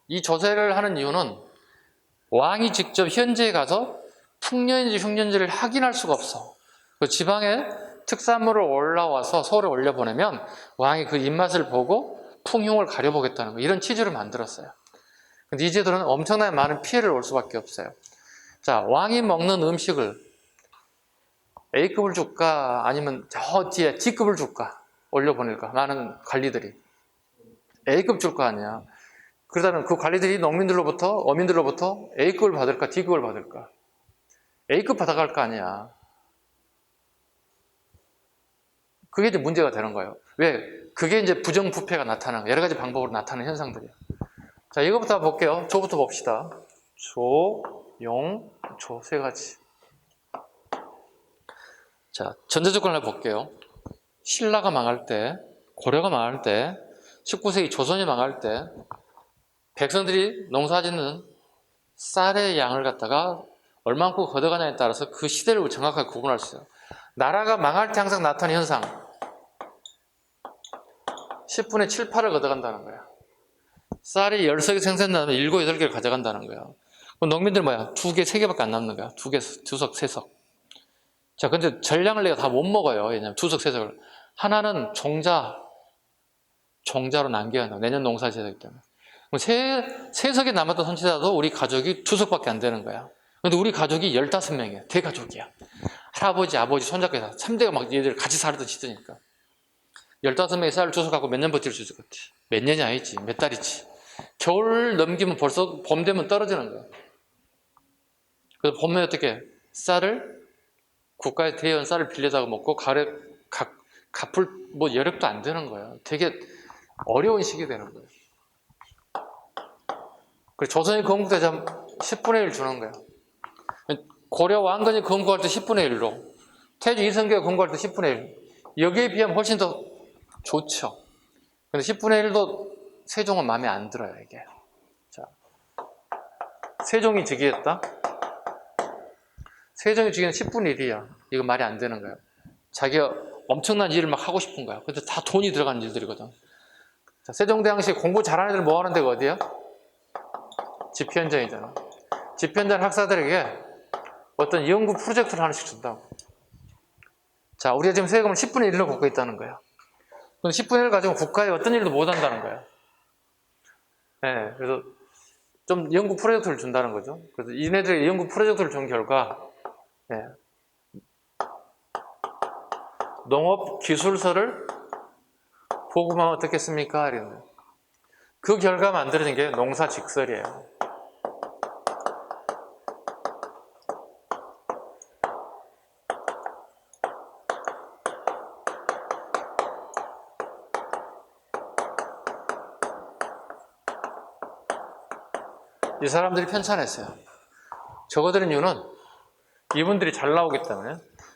이 조세를 하는 이유는 왕이 직접 현지에 가서 풍년인지 흉년지를 확인할 수가 없어. 그 지방에 특산물을 올라와서 서울에 올려보내면 왕이 그 입맛을 보고 풍흉을 가려보겠다는 거, 이런 취지를 만들었어요. 근데 이 제도는 엄청나게 많은 피해를 올 수밖에 없어요. 자, 왕이 먹는 음식을 A급을 줄까 아니면 저 뒤에 D급을 줄까 올려보낼까, 많은 관리들이 A급 줄 거 아니야. 그러다면 그 관리들이 농민들로부터, 어민들로부터 A급을 받을까 D급을 받을까? A급 받아갈 거 아니야. 그게 이제 문제가 되는 거예요. 왜? 그게 이제 부정부패가 나타나는, 여러 가지 방법으로 나타나는 현상들이에요. 자, 이거부터 볼게요. 조부터 봅시다. 조, 용, 조 세 가지. 자, 전제조건을 볼게요. 신라가 망할 때, 고려가 망할 때, 19세기 조선이 망할 때 백성들이 농사짓는 쌀의 양을 갖다가 얼만큼 걷어가냐에 따라서 그 시대를 정확하게 구분할 수 있어요. 나라가 망할 때 항상 나타나는 현상, 10분의 7, 8을 걷어간다는 거야. 쌀이 10석이 생산나면 7, 8개를 가져간다는 거야. 그럼 농민들 뭐야? 2개, 3개밖에 안 남는 거야. 2개, 2석, 3석. 자, 근데 전량을 내가 다 못 먹어요. 왜냐면 2석, 3석을. 하나는 종자로 남겨야 한다. 내년 농사 지어야 되기 때문에. 세 석이 남았던 손치자도 우리 가족이 2석밖에 안 되는 거야. 근데 우리 가족이 15명이야. 대가족이야. 할아버지, 아버지, 손잡고 해서 3대가 막 얘들 같이 살던 시대니까. 15명이 쌀을 2석 갖고 몇 년 버틸 수 있을 것 같아? 몇 년이 아니지. 몇 달이지. 겨울 넘기면 벌써 봄 되면 떨어지는 거야. 그래서 봄에 어떻게 쌀을 국가에 대여한 쌀을 빌려다가 먹고 갚을 뭐 여력도 안 되는 거예요. 되게 어려운 시기 되는 거예요. 그래서 조선이 건국되자면 10분의 1 주는 거예요. 고려 왕건이 건국할 때 10분의 1로, 태조 이성계가 건국할 때 10분의 1. 여기에 비하면 훨씬 더 좋죠. 근데 10분의 1도 세종은 마음에 안 들어요, 이게. 자, 세종이 즉위했다? 세종이 즉위는 10분의 1이야. 이거 말이 안 되는 거예요. 자기가 엄청난 일을 막 하고 싶은 거야. 근데 다 돈이 들어가는 일들이거든. 자, 세종대왕시 공부 잘하는 애들 모아놓은 데가 어디야? 집현전이잖아. 집현전 학사들에게 어떤 연구 프로젝트를 하나씩 준다고. 자, 우리가 지금 세금을 10분의 1로 걷고 있다는 거야. 그럼 10분의 1 가지고 국가에 어떤 일도 못 한다는 거야. 네, 그래서 좀 연구 프로젝트를 준다는 거죠. 그래서 이네들이 연구 프로젝트를 준 결과, 네, 농업 기술서를 보고만 어떻겠습니까? 이런. 그 결과 만들어진 게 농사직설이에요. 이 사람들이 편찬했어요. 적어드린 이유는 이분들이 잘 나오기 때문에.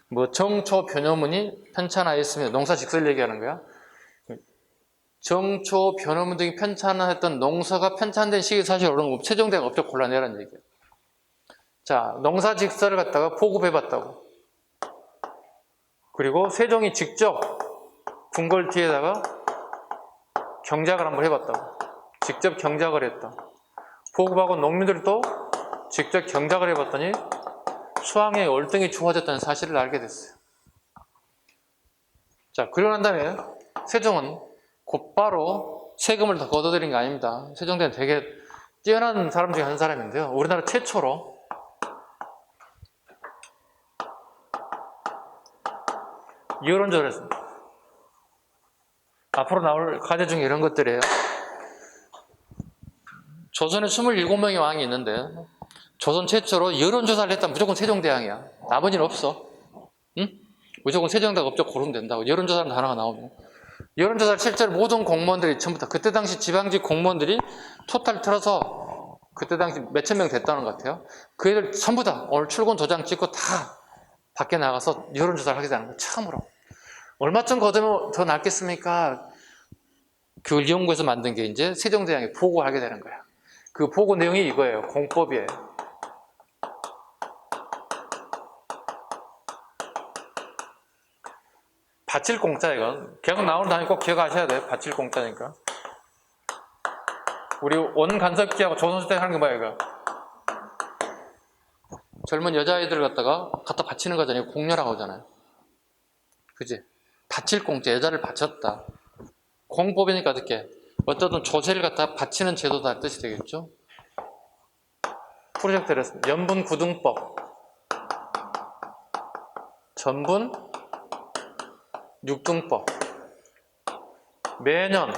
뭐 정초 변호문이 편찬하였으며, 농사직설 얘기하는 거야. 정초 변호문 등이 편찬했던 농서가 편찬된 시기 사실 어려운 거 세종대왕 업적 곤란해라는 얘기예요. 자, 농사직설을 갖다가 보급해봤다고. 그리고 세종이 직접 궁궐 뒤에다가 경작을 한번 해봤다고. 직접 경작을 했다. 보급하고 농민들도 직접 경작을 해봤더니 수확량이 월등히 좋아졌다는 사실을 알게 됐어요. 자, 그러고 난 다음에 세종은 곧바로 세금을 더 걷어들인 게 아닙니다. 세종대는 되게 뛰어난 사람 중에 한 사람인데요. 우리나라 최초로 여론조사를 했습니다. 앞으로 나올 과제 중에 이런 것들이에요. 조선에 27명의 왕이 있는데 조선 최초로 여론조사를 했다면 무조건 세종대왕이야. 나머지는 없어. 응? 무조건 세종대왕 업적 고르면 된다고. 여론조사는 단어가 나오면. 여론조사를 실제로 모든 공무원들이 전부 다, 그때 당시 지방직 공무원들이 토탈 틀어서 그때 당시 몇천 명 됐다는 것 같아요. 그 애들 전부 다 오늘 출근 도장 찍고 다 밖에 나가서 여론조사를 하게 되는 거예요. 처음으로. 얼마쯤 거두면 더 낫겠습니까? 그걸 연구해서 만든 게 이제 세종대왕이 보고를 하게 되는 거야. 그 보고 내용이 이거예요. 공법이에요. 바칠 공짜, 이건. 계속 나오는 단위 꼭 기억하셔야 돼요. 바칠 공짜니까. 우리 원간섭기하고 조선시대 하는 게 뭐야, 이거? 젊은 여자아이들 갖다 바치는 거잖아요. 공녀라고 하잖아요. 그지? 바칠 공짜, 여자를 바쳤다. 공법이니까 어떻게? 어떤 조세를 갖다 바치는 제도다 뜻이 되겠죠? 프로젝트를 했습니다. 연분구등법, 전분 육등법. 매년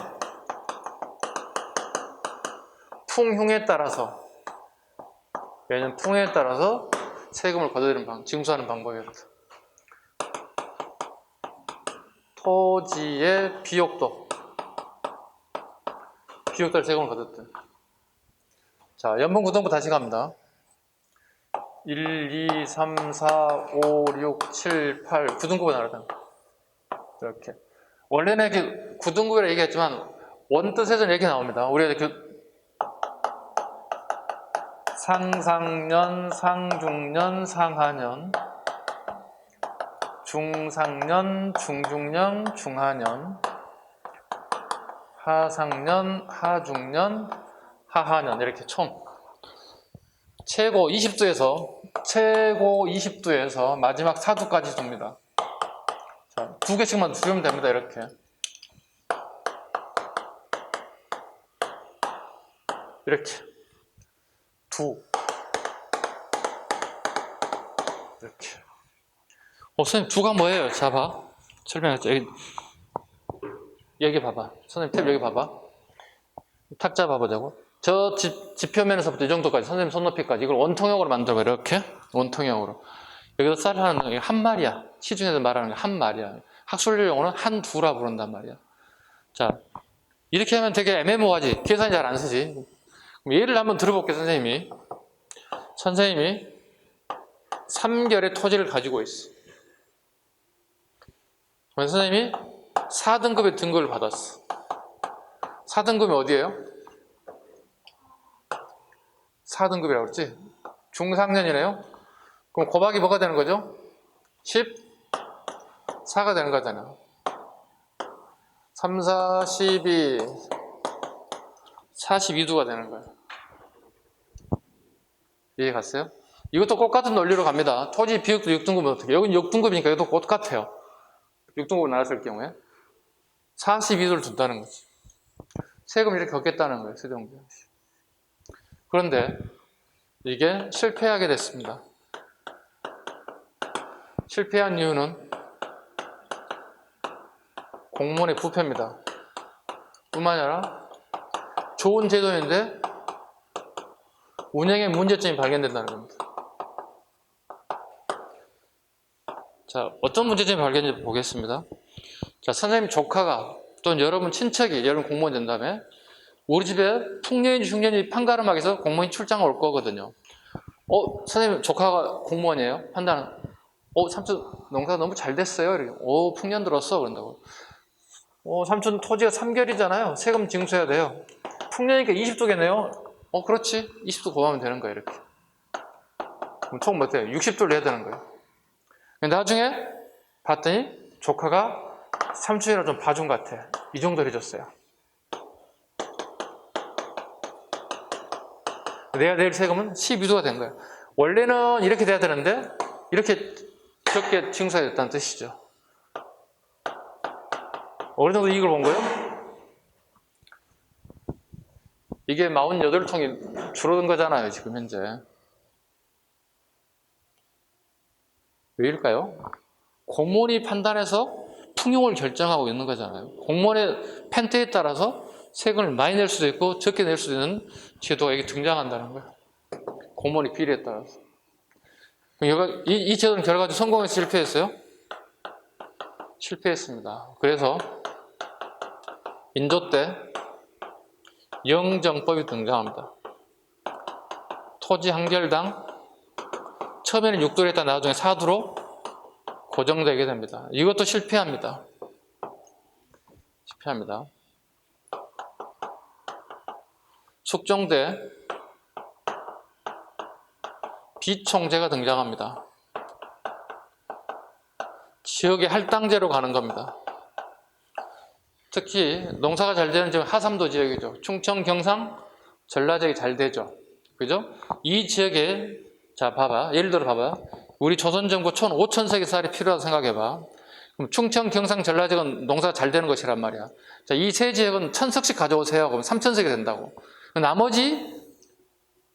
풍흉에 따라서 세금을 걷어들이는 징수하는 방법이었다. 토지의 비옥도 세금을 걷었대. 자, 연분구등법 다시 갑니다. 1, 2, 3, 4, 5, 6, 7, 8 구등급을 나누다. 이렇게. 원래는 이렇게 구등급이라고 얘기했지만 원뜻에서는 이렇게 나옵니다. 우리가 이렇게 상상년, 상중년, 상하년, 중상년, 중중년, 중하년, 하상년, 하중년, 하하년, 이렇게 총 최고 20도에서 마지막 4도까지 둡니다. 자, 2개씩만 두면 됩니다. 이렇게. 이렇게. 선생님, 두가 뭐예요? 자, 봐. 설명했죠. 여기 봐봐. 선생님 탭 여기 봐봐. 탁자 봐보자고. 저 지표면에서부터 이 정도까지, 선생님 손높이까지 이걸 원통형으로 만들어. 이렇게 원통형으로. 여기서 쌀 하는 거 한 마리야. 시중에서 말하는 게 한 마리야. 학술 용어는 한 두라 부른단 말이야. 자, 이렇게 하면 되게 애매모호하지. 계산이 잘 안 쓰지. 그럼 예를 한번 들어볼게요. 선생님이 3결의 토지를 가지고 있어. 그럼 선생님이 4등급의 등급을 받았어. 4등급이 어디예요? 4등급이라고 그랬지? 중상년이네요. 그럼 곱하기 뭐가 되는 거죠? 14가 되는 거잖아. 3, 4, 12, 42도가 되는 거야. 이해 갔어요? 이것도 똑같은 논리로 갑니다. 토지 비율도 6등급은 어떻게? 여긴 6등급이니까 이것도 똑같아요. 6등급으로 나눴을 경우에 42도를 둔다는 거지. 세금을 이렇게 걷겠다는 거예요. 세정비. 그런데 이게 실패하게 됐습니다. 실패한 이유는 공무원의 부패입니다. 뿐만 아니라 좋은 제도인데 운영에 문제점이 발견된다는 겁니다. 자, 어떤 문제점이 발견된지 보겠습니다. 자, 선생님 조카가 또는 여러분 친척이 여러분 공무원 된 다음에 우리 집에 풍년인지 흉년인지 판가름하게 해서 공무원이 출장 올 거거든요. 선생님 조카가 공무원이에요? 판단은 삼촌 농사 너무 잘 됐어요. 이렇게. 풍년 들었어. 그런다고. 삼촌 토지가 3결이잖아요. 세금 징수해야 돼요. 풍년이니까 20도겠네요. 그렇지. 20도 고하면 되는 거예요. 이렇게. 그럼 총 몇 돼요? 60도를 내야 되는 거예요. 나중에 봤더니 조카가 삼촌이라 좀 봐준 것 같아. 이 정도 해줬어요. 내야 될 세금은 12도가 된 거예요. 원래는 이렇게 돼야 되는데 이렇게 적게 징수해야 됐다는 뜻이죠. 어느 정도 이익을 본 거예요? 이게 48통이 줄어든 거잖아요. 지금 현재. 왜일까요? 공무원이 판단해서 풍용을 결정하고 있는 거잖아요. 공무원의 펜트에 따라서 세금을 많이 낼 수도 있고 적게 낼 수도 있는 제도가 여기 등장한다는 거예요. 공무원의 비리에 따라서. 이 제도는 결과적으로 성공해서 실패했어요? 실패했습니다. 그래서 인조 때 영정법이 등장합니다. 토지 한 결당 처음에는 6도를 했다 나중에 4도로 고정되게 됩니다. 이것도 실패합니다. 숙종대 비총제가 등장합니다. 지역의 할당제로 가는 겁니다. 특히 농사가 잘 되는 지역은 하삼도 지역이죠. 충청, 경상, 전라 지역이 잘 되죠. 그죠? 이 지역에 예를 들어 봐봐. 우리 조선정부 5,000세기 쌀이 필요하다고 생각해봐. 그럼 충청, 경상, 전라 지역은 농사가 잘 되는 것이란 말이야. 자, 이 세 지역은 1,000석씩 가져오세요. 그럼 3,000석이 된다고. 나머지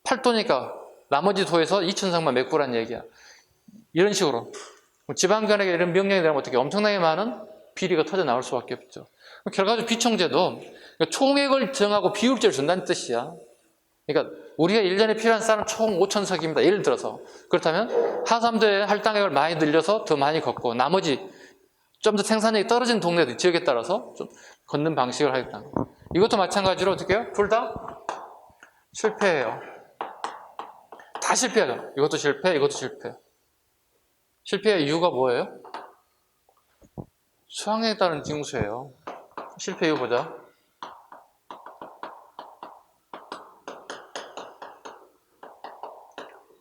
8도니까 나머지 도에서 2,000석만 메꾸란 얘기야. 이런 식으로. 지방간에게 이런 명령이 되면 어떻게 엄청나게 많은 비리가 터져 나올 수밖에 없죠. 결과적으로 비총제도 총액을 정하고 비율제를 준다는 뜻이야. 그러니까 우리가 1년에 필요한 쌀은 총 5,000석입니다. 예를 들어서. 그렇다면 하삼도의 할당액을 많이 늘려서 더 많이 걷고 나머지 좀 더 생산력이 떨어진 동네들, 지역에 따라서 좀 걷는 방식을 하겠다는 거예요. 이것도 마찬가지로 어떻게 해요? 둘 다 실패해요. 다 실패하죠. 이것도 실패, 이것도 실패. 실패의 이유가 뭐예요? 수확량에 따른 징수예요. 실패 이유 보자.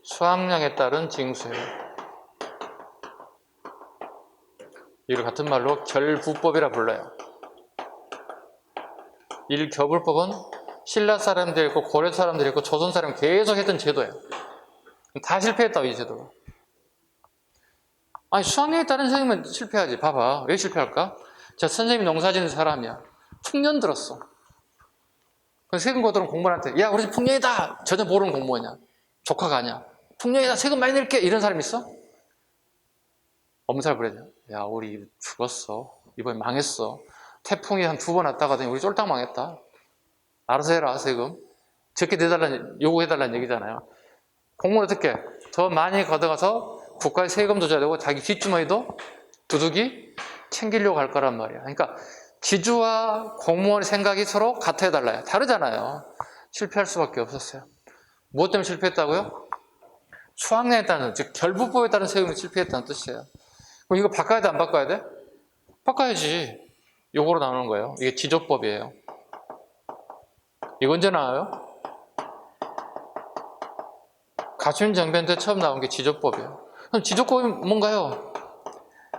수확량에 따른 징수예요. 이를 같은 말로 결부법이라 불러요. 일겨불법은 신라 사람들 있고 고려 사람들 있고 조선 사람 계속 했던 제도예요. 다 실패했다고 이 제도가. 아니 수학량에 따른 선생님은 실패하지. 봐봐. 왜 실패할까? 자, 선생님이 농사 짓는 사람이야. 풍년 들었어. 그래서 세금 거두는 공무원한테 야 우리 집 풍년이다. 전혀 모르는 공무원이야. 조카가 아니야. 풍년이다. 세금 많이 낼게. 이런 사람 있어? 엄살 부려져. 야 우리 죽었어. 이번에 망했어. 태풍이 한 2번 왔다가 우리 쫄딱 망했다. 알아서 해라 세금. 적게 내달라는, 요구해달라는 얘기잖아요. 공무원 어떻게? 더 많이 걷어가서 국가의 세금도 줘야 되고 자기 뒷주머니도 두둑이 챙기려고 할 거란 말이야. 그러니까 지주와 공무원의 생각이 서로 같아야 달라요. 다르잖아요. 실패할 수밖에 없었어요. 무엇 때문에 실패했다고요? 수학량에 따른, 즉 결부법에 따른 세금이 실패했다는 뜻이에요. 그럼 이거 바꿔야 돼, 안 바꿔야 돼? 바꿔야지. 요거로 나오는 거예요. 이게 지조법이에요. 이거 언제 나와요? 가춘정변 때 처음 나온 게 지조법이에요. 그럼 지조법이 뭔가요?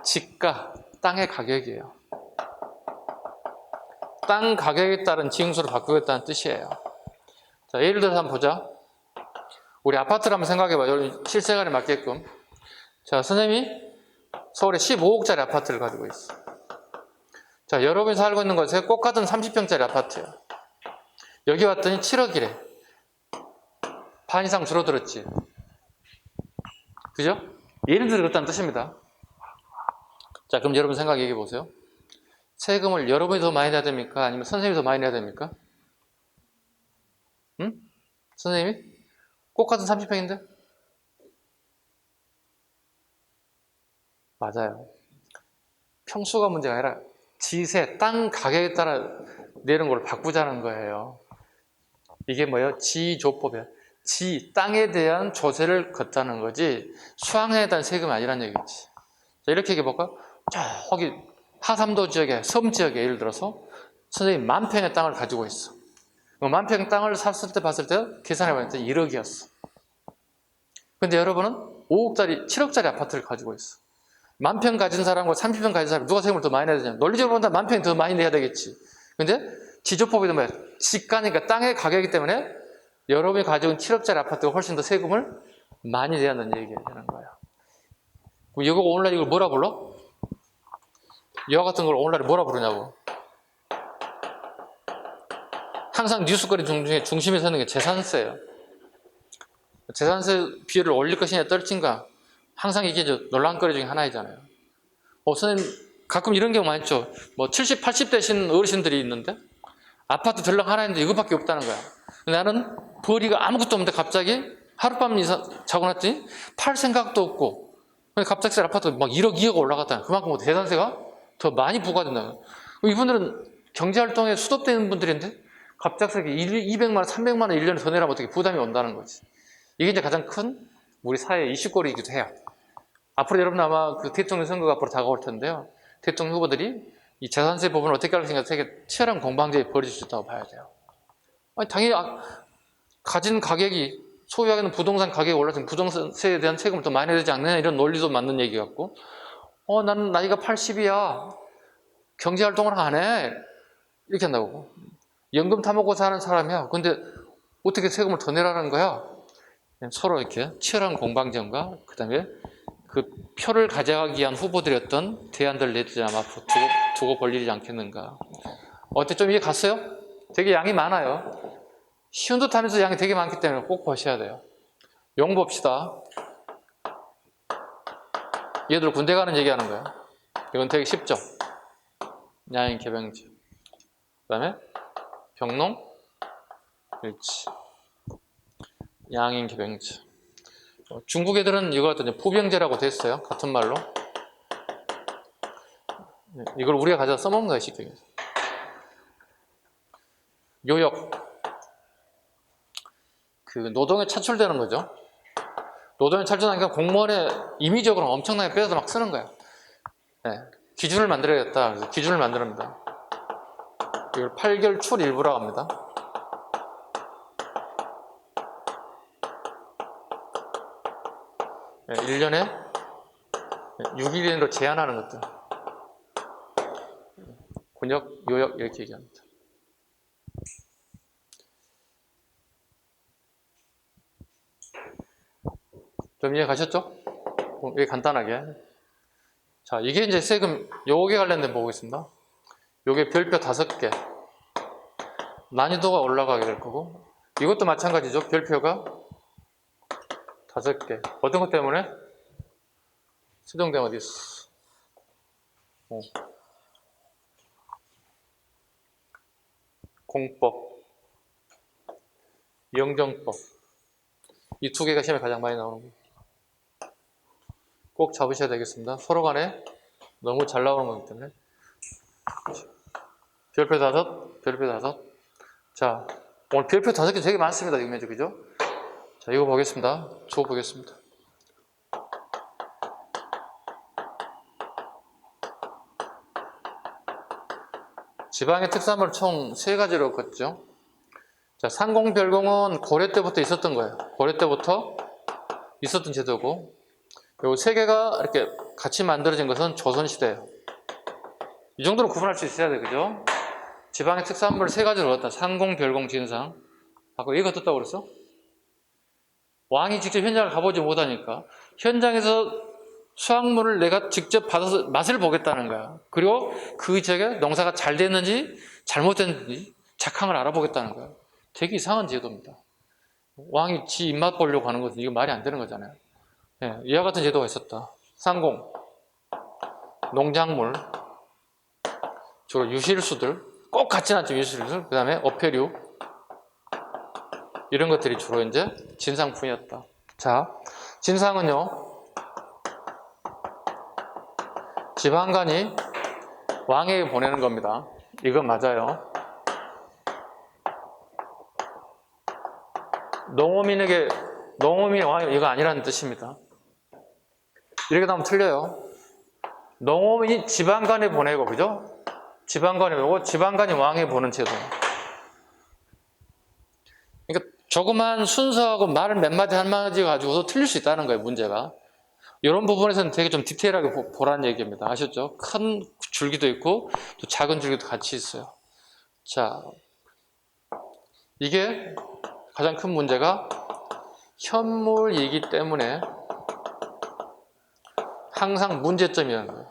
지가, 땅의 가격이에요. 땅 가격에 따른 징수를 바꾸겠다는 뜻이에요. 자, 예를 들어서 한번 보자. 우리 아파트를 한번 생각해봐요. 실생활에 맞게끔. 자, 선생님이 서울에 15억짜리 아파트를 가지고 있어. 자, 여러분이 살고 있는 곳에 꼭 같은 30평짜리 아파트예요. 여기 왔더니 7억이래. 반 이상 줄어들었지. 그죠? 예를 들어 그렇다는 뜻입니다. 자, 그럼 여러분 생각해 보세요. 세금을 여러분이 더 많이 내야 됩니까? 아니면 선생님이 더 많이 내야 됩니까? 응? 선생님이? 꼭 같은 30평인데? 맞아요. 평수가 문제가 아니라 지세, 땅 가격에 따라 내는 걸 바꾸자는 거예요. 이게 뭐예요? 지조법이에요. 땅에 대한 조세를 걷자는 거지 수확량에 대한 세금이 아니라는 얘기지. 자, 이렇게 얘기해볼까? 저기 하삼도 지역에, 섬 지역에 예를 들어서 선생님 10,000평의 땅을 가지고 있어. 만평 땅을 샀을 때 봤을 때 계산해봤을 때 1억이었어. 근데 여러분은 5억짜리, 7억짜리 아파트를 가지고 있어. 10,000평 가진 사람과 30평 가진 사람 누가 세금을 더 많이 내야 되냐? 논리적으로 본다면 10,000평이 더 많이 내야 되겠지. 근데 지조법이 뭐야? 지가니까 땅의 가격이기 때문에 여러분이 가지고 있는 7억짜리 아파트가 훨씬 더 세금을 많이 내야 한다는 얘기가 되는 거예요. 그럼 이거 오늘날 이걸 뭐라 불러? 이와 같은 걸 오늘날에 뭐라 부르냐고. 항상 뉴스거리 중에 중심에 서는 게 재산세예요. 재산세 비율을 올릴 것이냐 떨친가 항상 이게 논란거리 중에 하나이잖아요. 선생님 가끔 이런 경우 많죠. 뭐 70, 80 되신 어르신들이 있는데 아파트 들락 하나 있는데 이거밖에 없다는 거야. 나는 벌이가 아무것도 없는데 갑자기 하룻밤 자고 났더니 팔 생각도 없고 갑자기 아파트가 막 1억, 2억 올라갔다. 그만큼 재산세가 더 많이 부과된다는 거야. 이분들은 경제활동에 수도되는 분들인데 갑작스럽게 200만 원, 300만 원 1년에 더 내라면 어떻게 부담이 온다는 거지. 이게 이제 가장 큰 우리 사회의 이슈거리이기도 해요. 앞으로 여러분 아마 그 대통령 선거가 앞으로 다가올 텐데요. 대통령 후보들이 이 재산세 부분을 어떻게 할 것인가 되게 치열한 공방전이 벌어질 수 있다고 봐야 돼요. 아니, 당연히 가진 가격이 소유하게 되는 부동산 가격이 올라서 부동산세에 대한 세금을 더 많이 내야 되지 않느냐 이런 논리도 맞는 얘기 같고 나는 나이가 80이야. 경제활동을 안 해. 이렇게 한다고. 연금 타먹고 사는 사람이야. 근데 어떻게 세금을 더 내라는 거야? 서로 이렇게 치열한 공방전과 그 다음에 그 표를 가져가기 위한 후보들의 어떤 대안들을 내지 아마 두고 볼 일이지 않겠는가. 어때 좀 이해 갔어요? 되게 양이 많아요. 쉬운 듯 하면서 양이 되게 많기 때문에 꼭 보셔야 돼요. 용 봅시다. 얘들 군대 가는 얘기하는 거예요. 이건 되게 쉽죠? 양인 개병지. 그 다음에 병농 일치. 양인 개병지. 중국 애들은 이걸 갖다 포병제라고 됐어요. 같은 말로. 이걸 우리가 가져다 써먹는 거예요, 쉽게. 요역. 그 노동에 차출되는 거죠. 노동에 차출하니까 공무원의 임의적으로 엄청나게 빼서 막 쓰는 거야. 네. 기준을 만들어야겠다. 그래서 기준을 만듭니다. 이걸 8개월 출 일부라고 합니다. 네, 1년에 6일인으로 제한하는 것들. 군역, 요역 이렇게 얘기합니다. 좀 이해 가셨죠? 이게 간단하게. 자, 이게 이제 세금, 요게 관련된 보겠습니다. 요게 별표 5개. 난이도가 올라가게 될 거고, 이것도 마찬가지죠. 별표가 5개. 어떤 것 때문에? 수정된 어디 있어? 공법. 영정법. 이 두 개가 시험에 가장 많이 나오는 거예요. 꼭 잡으셔야 되겠습니다. 서로 간에 너무 잘 나오는 거기 때문에. 별표 5, 별표 5. 자, 오늘 별표 5개 되게 많습니다. 이거 문제, 그죠? 자, 이거 보겠습니다. 줘 보겠습니다. 지방의 특산물 총 3가지로 걷죠. 자, 상공별공은 고려 때부터 있었던 거예요. 고려 때부터 있었던 제도고, 요 3개가 이렇게 같이 만들어진 것은 조선시대예요. 이 정도로 구분할 수 있어야 돼, 그죠? 지방의 특산물을 3가지로 얻었다. 상공, 별공, 진상. 아까 이거 어떻다고 그랬어? 왕이 직접 현장을 가보지 못하니까 현장에서 수확물을 내가 직접 받아서 맛을 보겠다는 거야. 그리고 그 지역에 농사가 잘 됐는지 잘못됐는지 작황을 알아보겠다는 거야. 되게 이상한 제도입니다. 왕이 지 입맛 보려고 하는 것은 이거 말이 안 되는 거잖아요. 예, 이와 같은 제도가 있었다. 상공, 농작물, 주로 유실수들, 꼭 같지는 않죠. 유실수들, 그 다음에 어패류, 이런 것들이 주로 이제 진상품이었다. 자, 진상은요, 지방관이 왕에게 보내는 겁니다. 이건 맞아요. 농어민에게, 농어민이 왕이 이거 아니라는 뜻입니다. 이렇게 나오면 틀려요. 농어민이 지방관에 보내고, 그죠? 지방관에 보내고, 지방관이 왕에게 보는 제도. 그러니까 조그만 순서하고 말을 몇 마디 한 마디 가지고도 틀릴 수 있다는 거예요, 문제가. 이런 부분에서는 되게 좀 디테일하게 보라는 얘기입니다. 아셨죠? 큰 줄기도 있고 또 작은 줄기도 같이 있어요. 자, 이게 가장 큰 문제가 현물이기 때문에 항상 문제점이라는 거예요.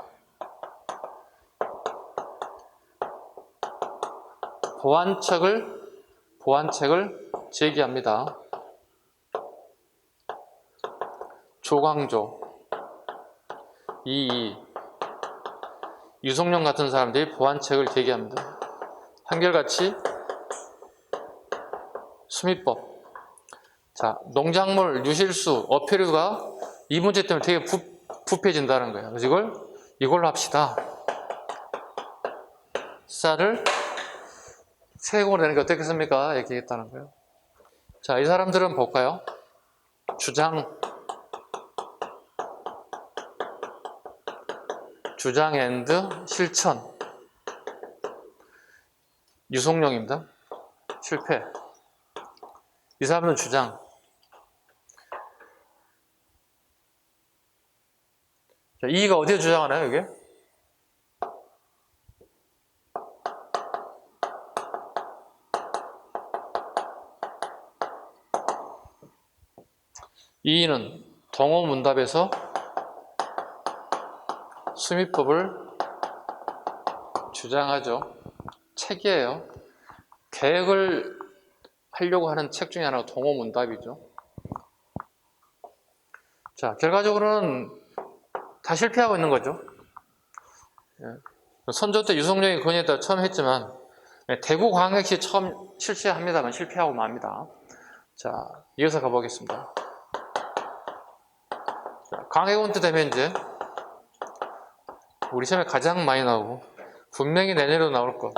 보완책을 제기합니다. 조광조, 이이, 유성룡 같은 사람들이 보완책을 제기합니다. 한결같이 수미법. 자, 농작물, 유실수, 어패류가 이 문제 때문에 되게 부패진다는 거예요. 그래서 이걸로 합시다. 쌀을 세금으로 내는 게 어떻겠습니까? 얘기했다는 거예요. 자, 이 사람들은 볼까요? 주장 앤드 실천. 유성룡입니다. 실패. 이 사람은 주장. 자, 이가 어디에 주장하나요, 이게? 이는 동어문답에서 수미법을 주장하죠. 책이에요. 계획을 하려고 하는 책 중에 하나가 동어문답이죠. 자, 결과적으로는 다 실패하고 있는 거죠. 선조 때 유성룡이 건의했다 처음 했지만 대구 광역시 처음 실시합니다만 실패하고 맙니다. 자, 이어서 가보겠습니다. 자, 광해군 때 되면 이제 우리 시험에 가장 많이 나오고 분명히 내년에도 나올 거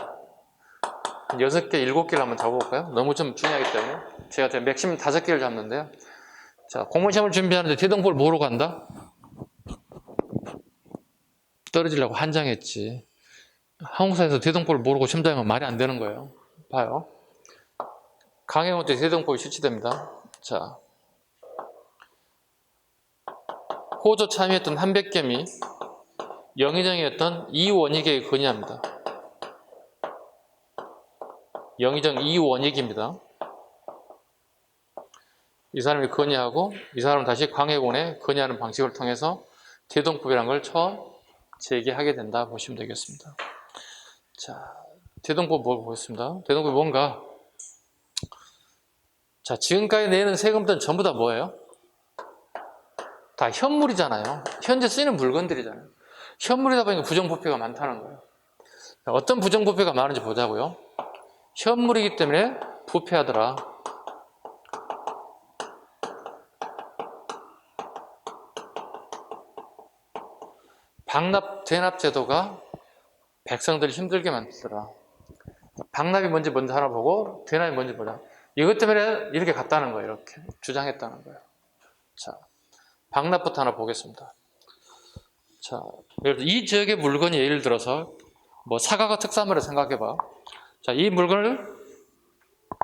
6개, 7개를 한번 잡아볼까요? 너무 좀 중요하기 때문에 제가 맥심 5개를 잡는데요. 자, 공무원시험을 준비하는데 대동포를 뭐로 간다? 떨어지려고 한장했지. 항공사에서 대동포를 모르고 시험장하면 말이 안 되는 거예요. 봐요. 강해군 때 대동포가 실시됩니다. 자, 호조 참여했던 한백겸이 영의정이었던 이원익에게 건의합니다. 영의정 이원익입니다. 이 사람이 건의하고 이 사람은 다시 광해군에 건의하는 방식을 통해서 대동법이라는 걸 처음 제기하게 된다 보시면 되겠습니다. 자, 대동법 보겠습니다. 대동법이 뭔가? 자, 지금까지 내는 세금들은 전부 다 뭐예요? 다 현물이잖아요. 현재 쓰이는 물건들이잖아요. 현물이다 보니까 부정부패가 많다는 거예요. 어떤 부정부패가 많은지 보자고요. 현물이기 때문에 부패하더라. 대납 제도가 백성들을 힘들게 만들더라. 방납이 뭔지 먼저 하나 보고 대납이 뭔지 보자. 이것 때문에 이렇게 갔다는 거예요. 이렇게 주장했다는 거예요. 자, 방납부터 하나 보겠습니다. 자, 이 지역의 물건이 예를 들어서 뭐 사과가 특산물을 생각해봐. 자, 이 물건을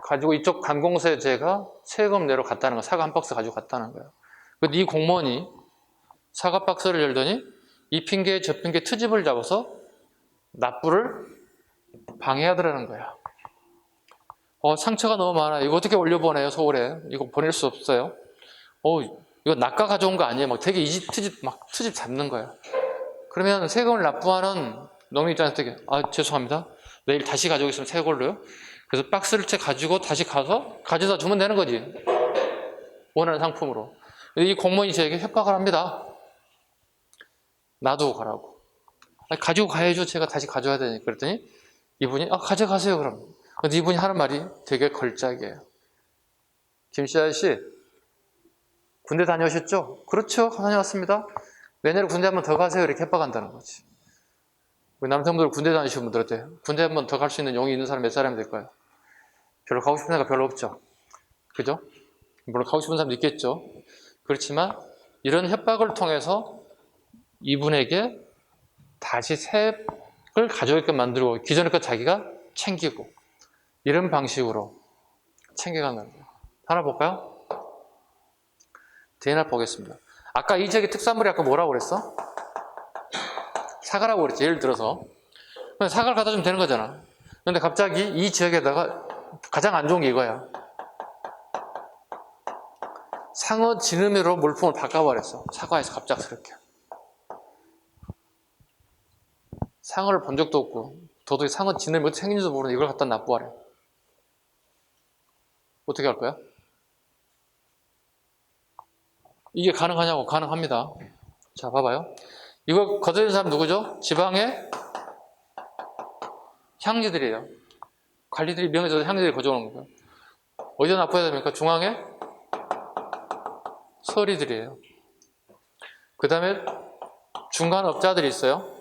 가지고 이쪽 관공서제가 세금 내러 갔다는 거야. 사과 한 박스 가지고 갔다는 거야. 근데 이 공무원이 사과 박스를 열더니 이 핑계에 저 핑계에 트집을 잡아서 납부를 방해하더라는 거야. 상처가 너무 많아. 이거 어떻게 올려보내요, 서울에? 이거 보낼 수 없어요. 이거 낚아 가져온 거 아니에요? 막 되게 트집 잡는 거야. 그러면 세금을 납부하는 농민 입장에서 되게, 죄송합니다. 내일 다시 가져오겠습니다. 새 걸로요. 그래서 박스를 가지고 다시 가서 가져다 주면 되는 거지. 원하는 상품으로. 이 공무원이 저에게 협박을 합니다. 놔두고 가라고. 가지고 가야죠. 제가 다시 가져야 되니까. 그랬더니 이분이 가져가세요 그럼. 근데 이분이 하는 말이 되게 걸작이에요. 김씨 아저씨 군대 다녀오셨죠? 그렇죠. 다녀왔습니다. 내년에 군대 한 번 더 가세요. 이렇게 협박한다는 거지. 우리 남성들 군대 다니시는 분들한테 군대 한 번 더 갈 수 있는 용이 있는 사람 몇 사람이 될까요? 별로 가고 싶은 애가 별로 없죠. 그죠? 물론 가고 싶은 사람도 있겠죠. 그렇지만 이런 협박을 통해서 이분에게 다시 세액을 가져오게끔 만들고 기존의 것 자기가 챙기고 이런 방식으로 챙겨가는 거예요. 하나 볼까요? 대납 보겠습니다. 아까 이 지역의 특산물이 아까 뭐라고 그랬어? 사과라고 그랬지. 예를 들어서 사과를 갖다 주면 되는 거잖아. 그런데 갑자기 이 지역에다가 가장 안 좋은 게 이거야. 상어 지느미로 물품을 바꿔버렸어. 사과에서 갑작스럽게. 상어를 본 적도 없고 도저히 상어 지느미 어떻게 생긴지도 모르는데 이걸 갖다 납부하래. 어떻게 할 거야? 이게 가능하냐고? 가능합니다. 자, 봐봐요. 이거 거둬낸 사람 누구죠? 지방의 향리들이에요. 관리들이 명예훼손 향리들이 거둬오는 거고요. 어디다 납부해야 됩니까? 중앙의 서리들이에요. 그 다음에 중간 업자들이 있어요.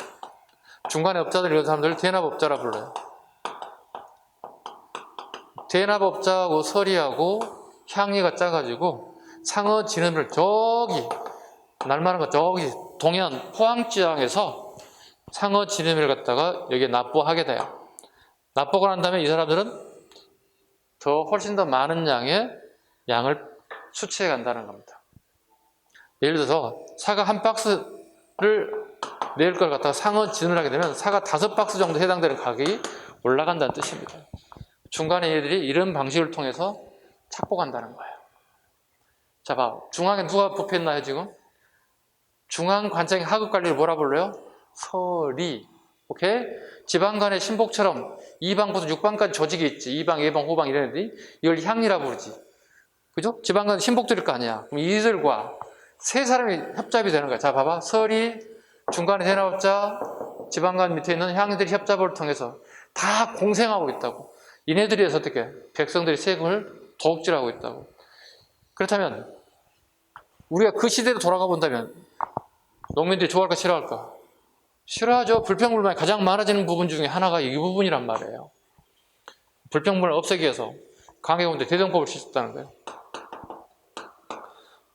중간에 업자들 이런 사람들을 대납업자라 불러요. 대납업자하고 서리하고 향리가 짜가지고 상어 지느미를 저기 날만한 거 저기 동해안 포항지항에서 상어 지느미를 갖다가 여기에 납부하게 돼요. 납부가 난 다음에 이 사람들은 훨씬 더 많은 양을 수취해 간다는 겁니다. 예를 들어서 사과 한 박스를 내일 걸 갖다가 상어 지느미를 하게 되면 사과 5박스 정도 해당되는 가격이 올라간다는 뜻입니다. 중간에 얘들이 이런 방식을 통해서 착복한다는 거예요. 자, 봐. 중앙에 누가 뽑혔나요, 지금? 중앙관청의 하급관리를 뭐라 불러요? 서리. 오케이? 지방간의 신복처럼 2방부터 6방까지 조직이 있지. 2방, 예방, 호방 이런 애들이 이걸 향리라 부르지. 그죠? 지방간 신복들일 거 아니야. 그럼 이들과 세 사람이 협잡이 되는 거야. 자, 봐봐. 서리, 중간에 대납업자, 지방간 밑에 있는 향리들이 협잡을 통해서 다 공생하고 있다고. 이네들이 해서 어떻게? 백성들이 세금을 도둑질하고 있다고. 그렇다면 우리가 그 시대로 돌아가 본다면 농민들이 좋아할까 싫어할까? 싫어하죠. 불평불만이 가장 많아지는 부분 중에 하나가 이 부분이란 말이에요. 불평불만을 없애기 위해서 강해군대 대정법을 실시했다는 거예요.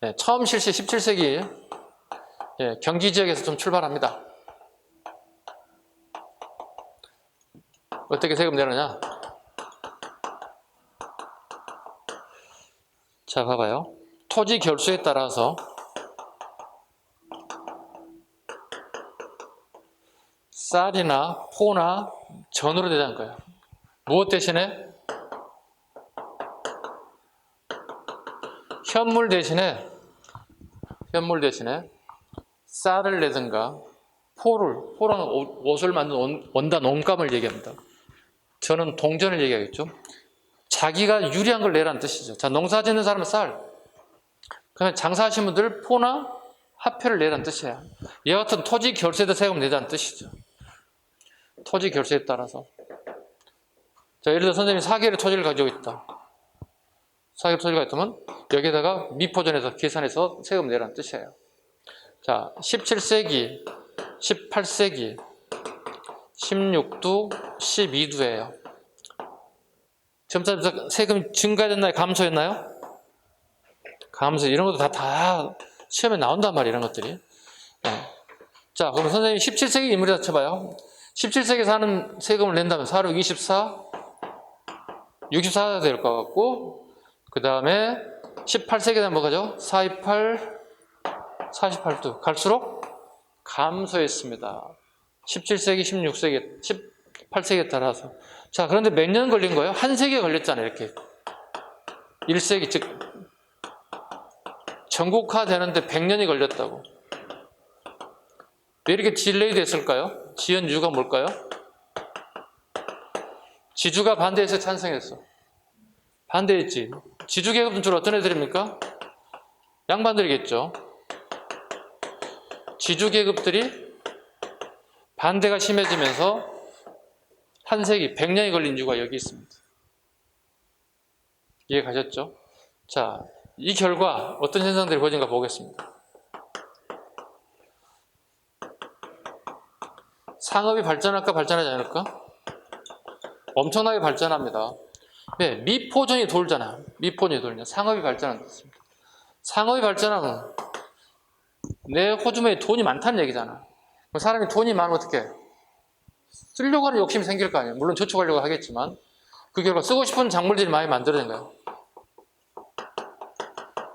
네, 처음 실시 17세기 경기 지역에서 좀 출발합니다. 어떻게 세금 내느냐? 자, 봐봐요. 토지 결수에 따라서 쌀이나 포나 전으로 되자는 거예요. 무엇 대신에? 현물 대신에 쌀을 내든가 포로는 옷을 만든 원단 원감을 얘기합니다. 저는 동전을 얘기하겠죠. 자기가 유리한 걸 내라는 뜻이죠. 자, 농사 짓는 사람은 쌀. 그러면 장사하시는 분들 포나 화폐를 내라는 뜻이에요. 이와 같은 토지 결세도 세금 내자는 뜻이죠. 토지 결세에 따라서. 자, 예를 들어 선생님이 4개의 토지를 가지고 있다. 4개의 토지가 있다면 여기에다가 미포전에서 계산해서 세금 내라는 뜻이에요. 자, 17세기 18세기, 16두, 12두예요. 점차 세금이 증가됐나요? 감소했나요? 감소. 이런 것도 다 시험에 나온단 말이에요. 이런 것들이. 네. 자, 그럼 선생님이 17세기 인물이다 쳐봐요. 17세기에서 하는 세금을 낸다면 4, 6, 24, 64가 될 것 같고, 그 다음에 18세기 되면 뭐가죠? 4, 28, 48도. 갈수록 감소했습니다. 17세기, 16세기, 18세기에 따라서. 자, 그런데 몇 년 걸린 거예요? 한 세기에 걸렸잖아요, 이렇게. 1세기, 즉, 전국화 되는데 100년이 걸렸다고. 왜 이렇게 딜레이 됐을까요? 지연 이유가 뭘까요? 지주가 반대해서 찬성했어. 반대했지. 지주계급은 주로 어떤 애들입니까? 양반들이겠죠. 지주계급들이 반대가 심해지면서 한 세기, 100년이 걸린 이유가 여기 있습니다. 이해 가셨죠? 자, 이 결과 어떤 현상들이 벌어진가 보겠습니다. 상업이 발전할까 발전하지 않을까? 엄청나게 발전합니다. 네, 미포전이 돌잖아. 미포전이 돌냐. 상업이 발전한다. 상업이 발전하면 내 호주머니에 돈이 많다는 얘기잖아. 사람이 돈이 많으면 어떻게? 쓰려고 하는 욕심이 생길 거 아니에요. 물론 저축하려고 하겠지만 그 결과 쓰고 싶은 작물들이 많이 만들어진 거예요.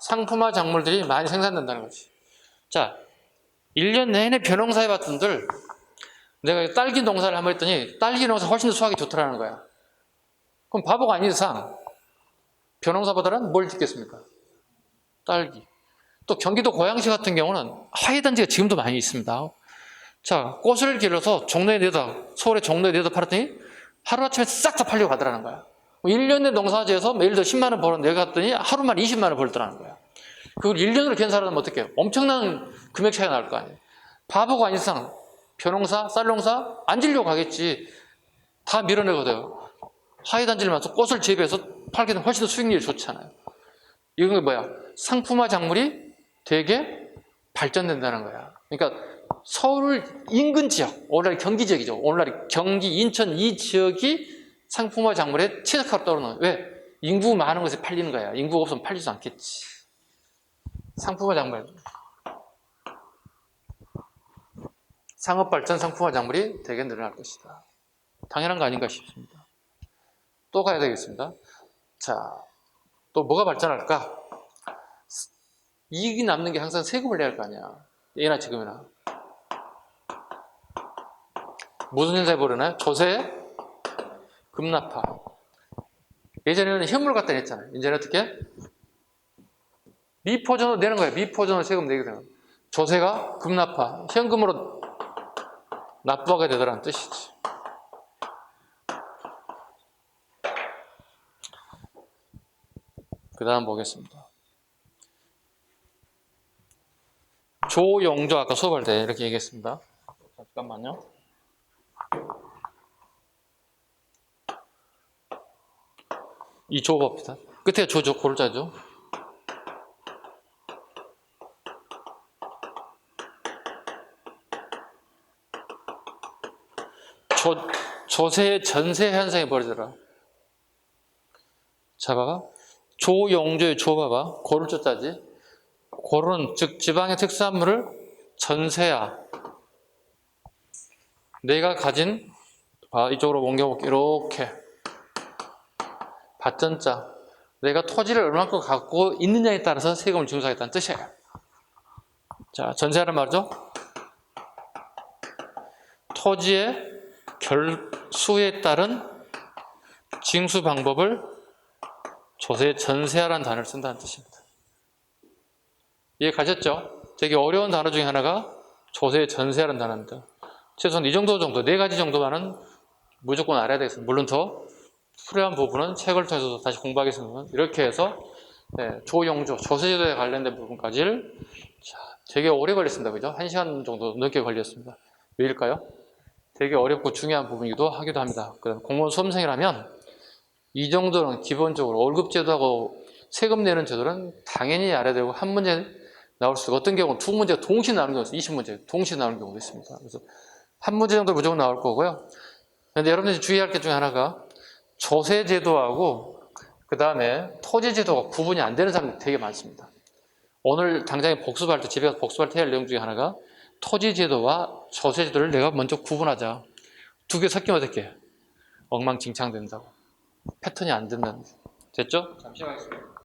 상품화 작물들이 많이 생산된다는 거지. 자, 1년 내내 벼농사 해봤던들 내가 딸기 농사를 한번 했더니 딸기 농사 훨씬 더 수확이 좋더라는 거야. 그럼 바보가 아닌 이상 벼농사보다는 뭘 짓겠습니까? 딸기. 또 경기도 고양시 같은 경우는 화훼단지가 지금도 많이 있습니다. 자, 꽃을 길러서 종로에 내다, 서울의 종로에 내다 팔았더니 하루아침에 싹 다 팔려고 가더라는 거야. 1년에 농사지어서 매일 더 10만 원 벌어 내가 갔더니 하루만 20만 원 벌더라는 거야. 그걸 1년으로 견사하면 어떻게 해요? 엄청난 금액 차이가 날 거 아니에요. 바보가 아닌 이상 벼농사, 쌀농사 안 지려고 하겠지. 다 밀어내거든요. 화훼단지를 만서 꽃을 재배해서 팔게 되면 훨씬 더 수익률이 좋잖아요. 이건 게 뭐야? 상품화 작물이 되게 발전된다는 거야. 그러니까 서울 인근 지역, 오늘날 경기 지역이죠. 오늘날 경기, 인천 이 지역이 상품화 작물에 최적화로 떠오르는 거예요. 왜? 인구 많은 곳에 팔리는 거야. 인구가 없으면 팔리지 않겠지. 상품화 작물. 상업발전 상품화 작물이 되게 늘어날 것이다. 당연한 거 아닌가 싶습니다. 또 가야 되겠습니다. 자, 또 뭐가 발전할까? 이익이 남는 게 항상 세금을 내야 할 거 아니야. 예나 지금이나. 무슨 현상이 벌어나요? 조세, 급납파. 예전에는 현물 갖다 냈잖아요. 이제는 어떻게? 미포전으로 내는 거예요. 미포전으로 세금 내게 되는 거예요. 조세가 급납파. 현금으로 납부하게 되더라는 뜻이지. 그 다음 보겠습니다. 조용조 아까 수업할 때 이렇게 얘기했습니다. 잠깐만요. 이 조 봅시다. 끝에 조죠. 골자죠. 조세 전세 현상이 벌어져라. 자, 봐봐. 조용조의 조 봐봐. 고를 조자지. 고는 즉 지방의 특산물을 전세야. 내가 가진 이쪽으로 옮겨볼게. 이렇게 밭전자. 내가 토지를 얼마큼 갖고 있느냐에 따라서 세금을 징수하겠다는 뜻이에요. 자, 전세하는 말이죠. 토지의 결수에 따른 징수 방법을 조세 전세하라는 단어를 쓴다는 뜻입니다. 이해 가셨죠? 되게 어려운 단어 중에 하나가 조세 전세하라는 단어입니다. 최소한 이 정도, 네 가지 정도만은 무조건 알아야 되겠습니다. 물론 더 풀이한 부분은 책을 통해서도 다시 공부하겠습니다. 이렇게 해서 조용조, 조세제도에 관련된 부분까지를 되게 오래 걸렸습니다. 그죠? 1시간 정도 넘게 걸렸습니다. 왜일까요? 되게 어렵고 중요한 부분이기도 하기도 합니다. 공무원 수험생이라면 이 정도는 기본적으로 월급제도하고 세금 내는 제도는 당연히 알아야 되고 한 문제 나올 수 있고, 어떤 경우는 두 문제가 동시에 나오는 경우도 있어요. 20문제 동시에 나오는 경우도 있습니다. 그래서 한 문제 정도 무조건 나올 거고요. 근데 여러분들이 주의할 게 중에 하나가 조세제도하고 그 다음에 토지제도가 구분이 안 되는 사람들이 되게 많습니다. 오늘 당장에 복습할 때, 집에 가서 복습할 때 할 내용 중에 하나가 토지제도와 조세제도를 내가 먼저 구분하자. 두 개 섞이면 어떻게 엉망진창 된다고. 패턴이 안 된다는. 됐죠? 잠시만 하겠습니다.